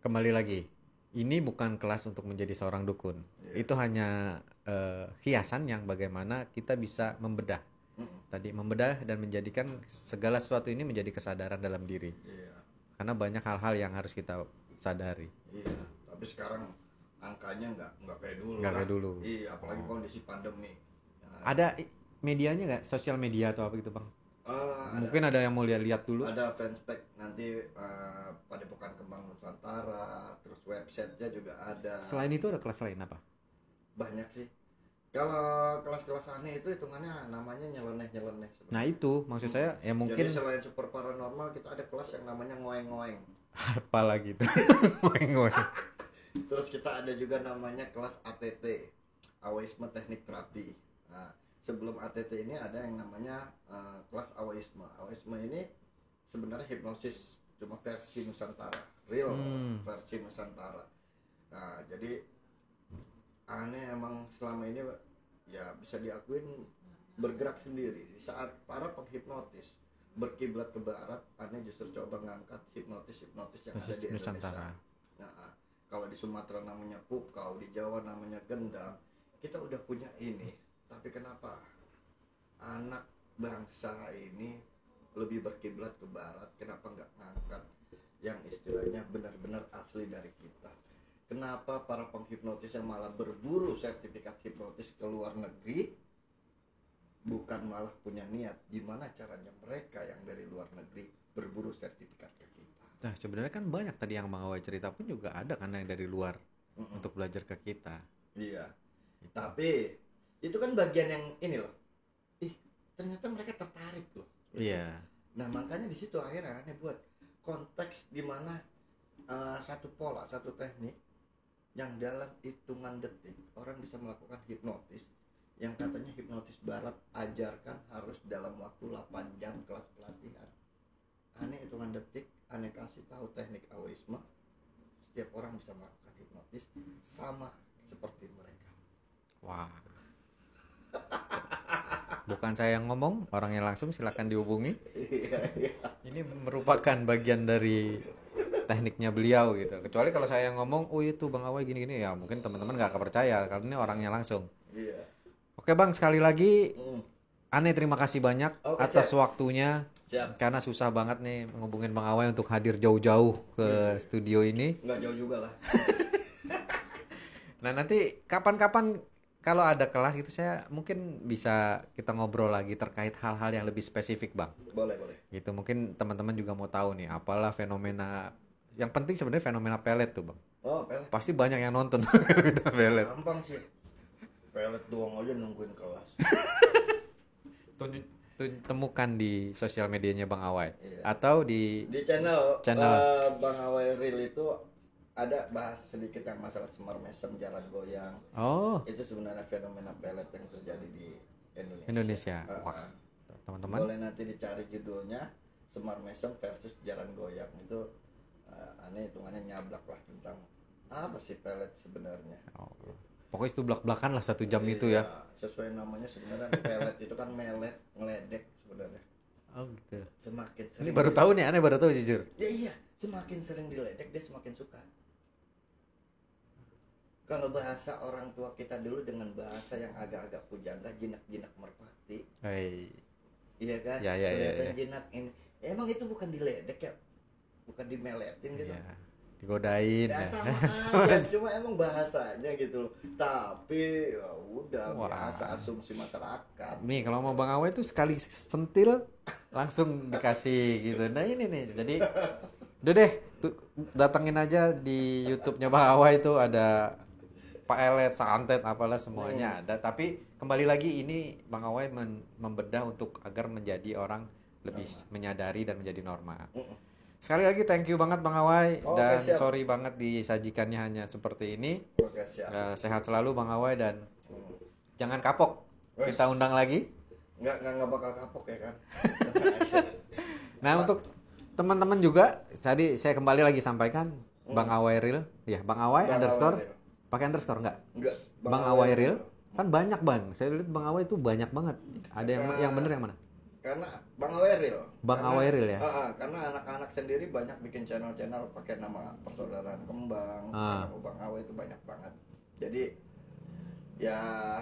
Kembali lagi, ini bukan kelas untuk menjadi seorang dukun. Itu hanya hiasan yang bagaimana kita bisa membedah. Tadi membedah dan menjadikan segala sesuatu ini menjadi kesadaran dalam diri. Iya. Karena banyak hal-hal yang harus kita sadari. Iya. Tapi sekarang angkanya nggak kayak dulu. Nggak kayak dulu. Iya, apalagi kondisi pandemi. Ada medianya nggak? Sosial media atau apa gitu Bang? Mungkin ada yang mau lihat dulu. Ada fanspage nanti Padepokan Kembang Nusantara, terus websitenya juga ada. Selain itu ada kelas lain apa? Banyak sih. Kalau kelas-kelas aneh itu hitungannya namanya nyeleneh sebenarnya. Nah itu maksud saya ya mungkin. Jadi selain super paranormal kita ada kelas yang namanya ngoeng-ngoeng. Apa lagi itu? Ngoeng-ngoeng. Terus kita ada juga namanya kelas ATT, Awaisme Teknik Terapi. Nah, sebelum ATT ini ada yang namanya kelas Awaisme. Awaisme ini sebenarnya hipnosis cuma versi Nusantara, real versi Nusantara. Nah, jadi aneh emang selama ini ya bisa diakuin bergerak sendiri. Di saat para penghipnotis berkiblat ke barat, aneh justru coba ngangkat hipnotis yang ada di Indonesia. Nah, kalau di Sumatera namanya pukau, di Jawa namanya gendang, kita udah punya ini. Tapi kenapa anak bangsa ini lebih berkiblat ke barat? Kenapa nggak ngangkat yang istilahnya benar-benar asli dari kita? Kenapa para penghipnotis yang malah berburu sertifikat hipnotis ke luar negeri, bukan malah punya niat gimana caranya mereka yang dari luar negeri berburu sertifikat ke kita? Nah sebenarnya kan banyak tadi yang Bang Awai cerita pun juga ada kan yang dari luar untuk belajar ke kita. Iya. Tapi itu kan bagian yang ini loh. Ternyata mereka tertarik loh. Iya. Nah makanya di situ akhirnya aneh buat konteks di mana satu pola, satu teknik yang dalam hitungan detik orang bisa melakukan hipnotis, yang katanya hipnotis barat ajarkan harus dalam waktu 8 jam kelas pelatihan. Aneh hitungan detik, aneh kasih tahu teknik Awaisme, setiap orang bisa melakukan hipnotis sama seperti mereka. Wah. Bukan saya yang ngomong, orangnya langsung silakan dihubungi. Ini merupakan bagian dari tekniknya beliau gitu. Kecuali kalau saya yang ngomong, oh itu Bang Awai gini-gini, ya mungkin teman-teman nggak percaya karena ini orangnya langsung. Iya. Oke Bang, sekali lagi Aneh terima kasih banyak atas waktunya. Siap. Karena susah banget nih menghubungin Bang Awai untuk hadir jauh-jauh ke studio ini. Nggak jauh juga lah. Nah nanti kapan-kapan kalau ada kelas gitu saya mungkin bisa kita ngobrol lagi terkait hal-hal yang lebih spesifik Bang. Boleh. Gitu mungkin teman-teman juga mau tahu nih apalah fenomena. Yang penting sebenarnya fenomena pelet tuh Bang. Oh pelet. Pasti banyak yang nonton fenomena pelet. Gampang sih. Pelet doang aja nungguin kelas. Temukan di sosial medianya Bang Awai. Iya. Atau di channel Bang Awai Real itu ada bahas sedikit yang masalah semar mesem, jalan goyang. Oh. Itu sebenarnya fenomena pelet yang terjadi di Indonesia. Wah, teman-teman. Boleh nanti dicari judulnya semar mesem versus jalan goyang. Itu aneh hitungannya nyablak lah tentang apa sih pelet sebenarnya. Oh. Pokoknya itu belak-belakan lah 1 jam itu ya. Sesuai namanya sebenarnya pelet itu kan melet, ngeledek sebenarnya. Oh gitu. Semakin sering. Ini baru tahu nih, aneh baru tahu jujur. Ya iya, semakin sering diledek dia semakin suka. Kalau bahasa orang tua kita dulu dengan bahasa yang agak-agak pujangga, jinak-jinak merpati. Iya kan? Ya. Jinak ini. Emang itu bukan diledek ya? Bukan dimeletin gitu. Ya. Digodain ya. Sama aja, cuma emang bahasanya gitu loh. Tapi ya udah biasa asumsi masyarakat. Nih kalau mau Bang Awai itu sekali sentil langsung dikasih gitu. Nah ini nih, jadi udah deh datengin aja di YouTube-nya Bang Awai itu ada pelet, santet, apalah semuanya ada. Tapi kembali lagi ini Bang Awai membedah untuk agar menjadi orang lebih menyadari dan menjadi normal. Sekali lagi thank you banget Bang Awai dan siap. Sorry banget disajikannya hanya seperti ini. Sehat selalu Bang Awai dan jangan kapok. Kita undang lagi. Nggak bakal kapok ya kan. Nah untuk teman-teman juga tadi saya kembali lagi sampaikan Bang Awai Real ya Bang Awai underscore pakai underscore nggak? Bang Awai Real kan banyak Bang. Saya lihat Bang Awai itu banyak banget. Ada yang bener yang mana? Karena Bang Awai Real. Awai Real ya. Karena anak-anak sendiri banyak bikin channel-channel pakai nama persaudaraan kembang, nama Bang Awai itu banyak banget. Jadi ya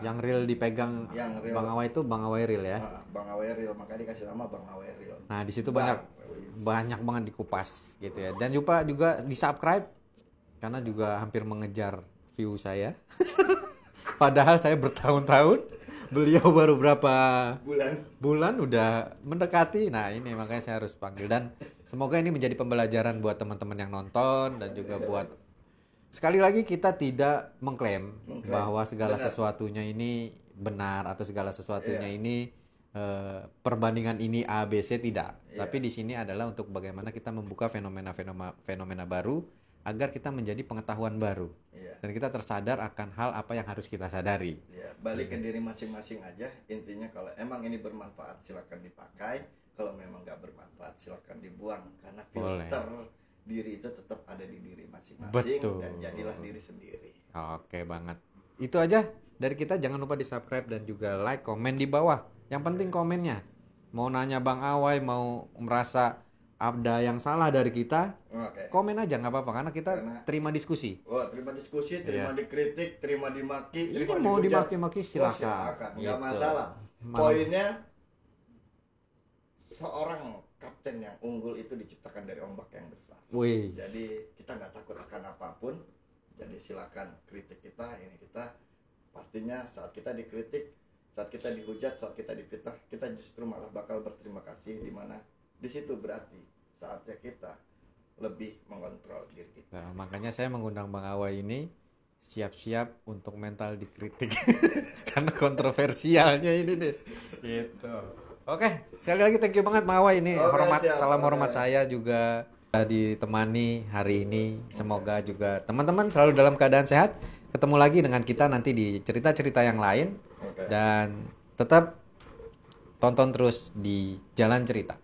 yang real dipegang yang real. Bang Awai itu Bang Awai Real ya. Bang Awai Real makanya dikasih nama Bang Awai Real. Nah, di situ banyak banget dikupas gitu ya. Dan juga di-subscribe karena juga hampir mengejar view saya. Padahal saya bertahun-tahun, beliau baru berapa bulan udah mendekati. Nah ini makanya saya harus panggil dan semoga ini menjadi pembelajaran buat teman-teman yang nonton dan juga buat sekali lagi kita tidak mengklaim bahwa segala sesuatunya ini benar atau segala sesuatunya ini perbandingan ini A B C tidak. Tapi di sini adalah untuk bagaimana kita membuka fenomena baru agar kita menjadi pengetahuan baru. Iya. Dan kita tersadar akan hal apa yang harus kita sadari. Ya, balik ke diri masing-masing aja. Intinya kalau emang ini bermanfaat silakan dipakai. Kalau memang nggak bermanfaat silakan dibuang. Karena filter diri itu tetap ada di diri masing-masing. Betul. Dan jadilah diri sendiri. Oke banget. Itu aja dari kita. Jangan lupa di subscribe dan juga like, komen di bawah. Yang penting komennya. Mau nanya Bang Awai, mau merasa ada yang salah dari kita, Oke. komen aja nggak apa-apa karena kita terima diskusi. Wah, terima diskusi, terima dikritik, terima dimaki, Iya, terima mau dihujat. dimaki-maki silakan. Nggak Gitu. masalah. Poinnya seorang kapten yang unggul itu diciptakan dari ombak yang besar. Wih. Jadi kita nggak takut akan apapun. Jadi silakan kritik kita, ini kita pastinya saat kita dikritik, saat kita dihujat, saat kita difitnah, kita justru malah bakal berterima kasih, di mana di situ berarti saatnya kita lebih mengontrol diri kita. Nah, makanya saya mengundang Bang Awai ini siap-siap untuk mental dikritik karena kontroversialnya ini nih. Gitu. Oke, sekali lagi thank you banget Bang Awai ini. Oke, Hormat, siap. salam hormat saya juga ditemani hari ini. Semoga juga teman-teman selalu dalam keadaan sehat. Ketemu lagi dengan kita nanti di cerita-cerita yang lain. Oke. Dan tetap tonton terus di Jalan Cerita.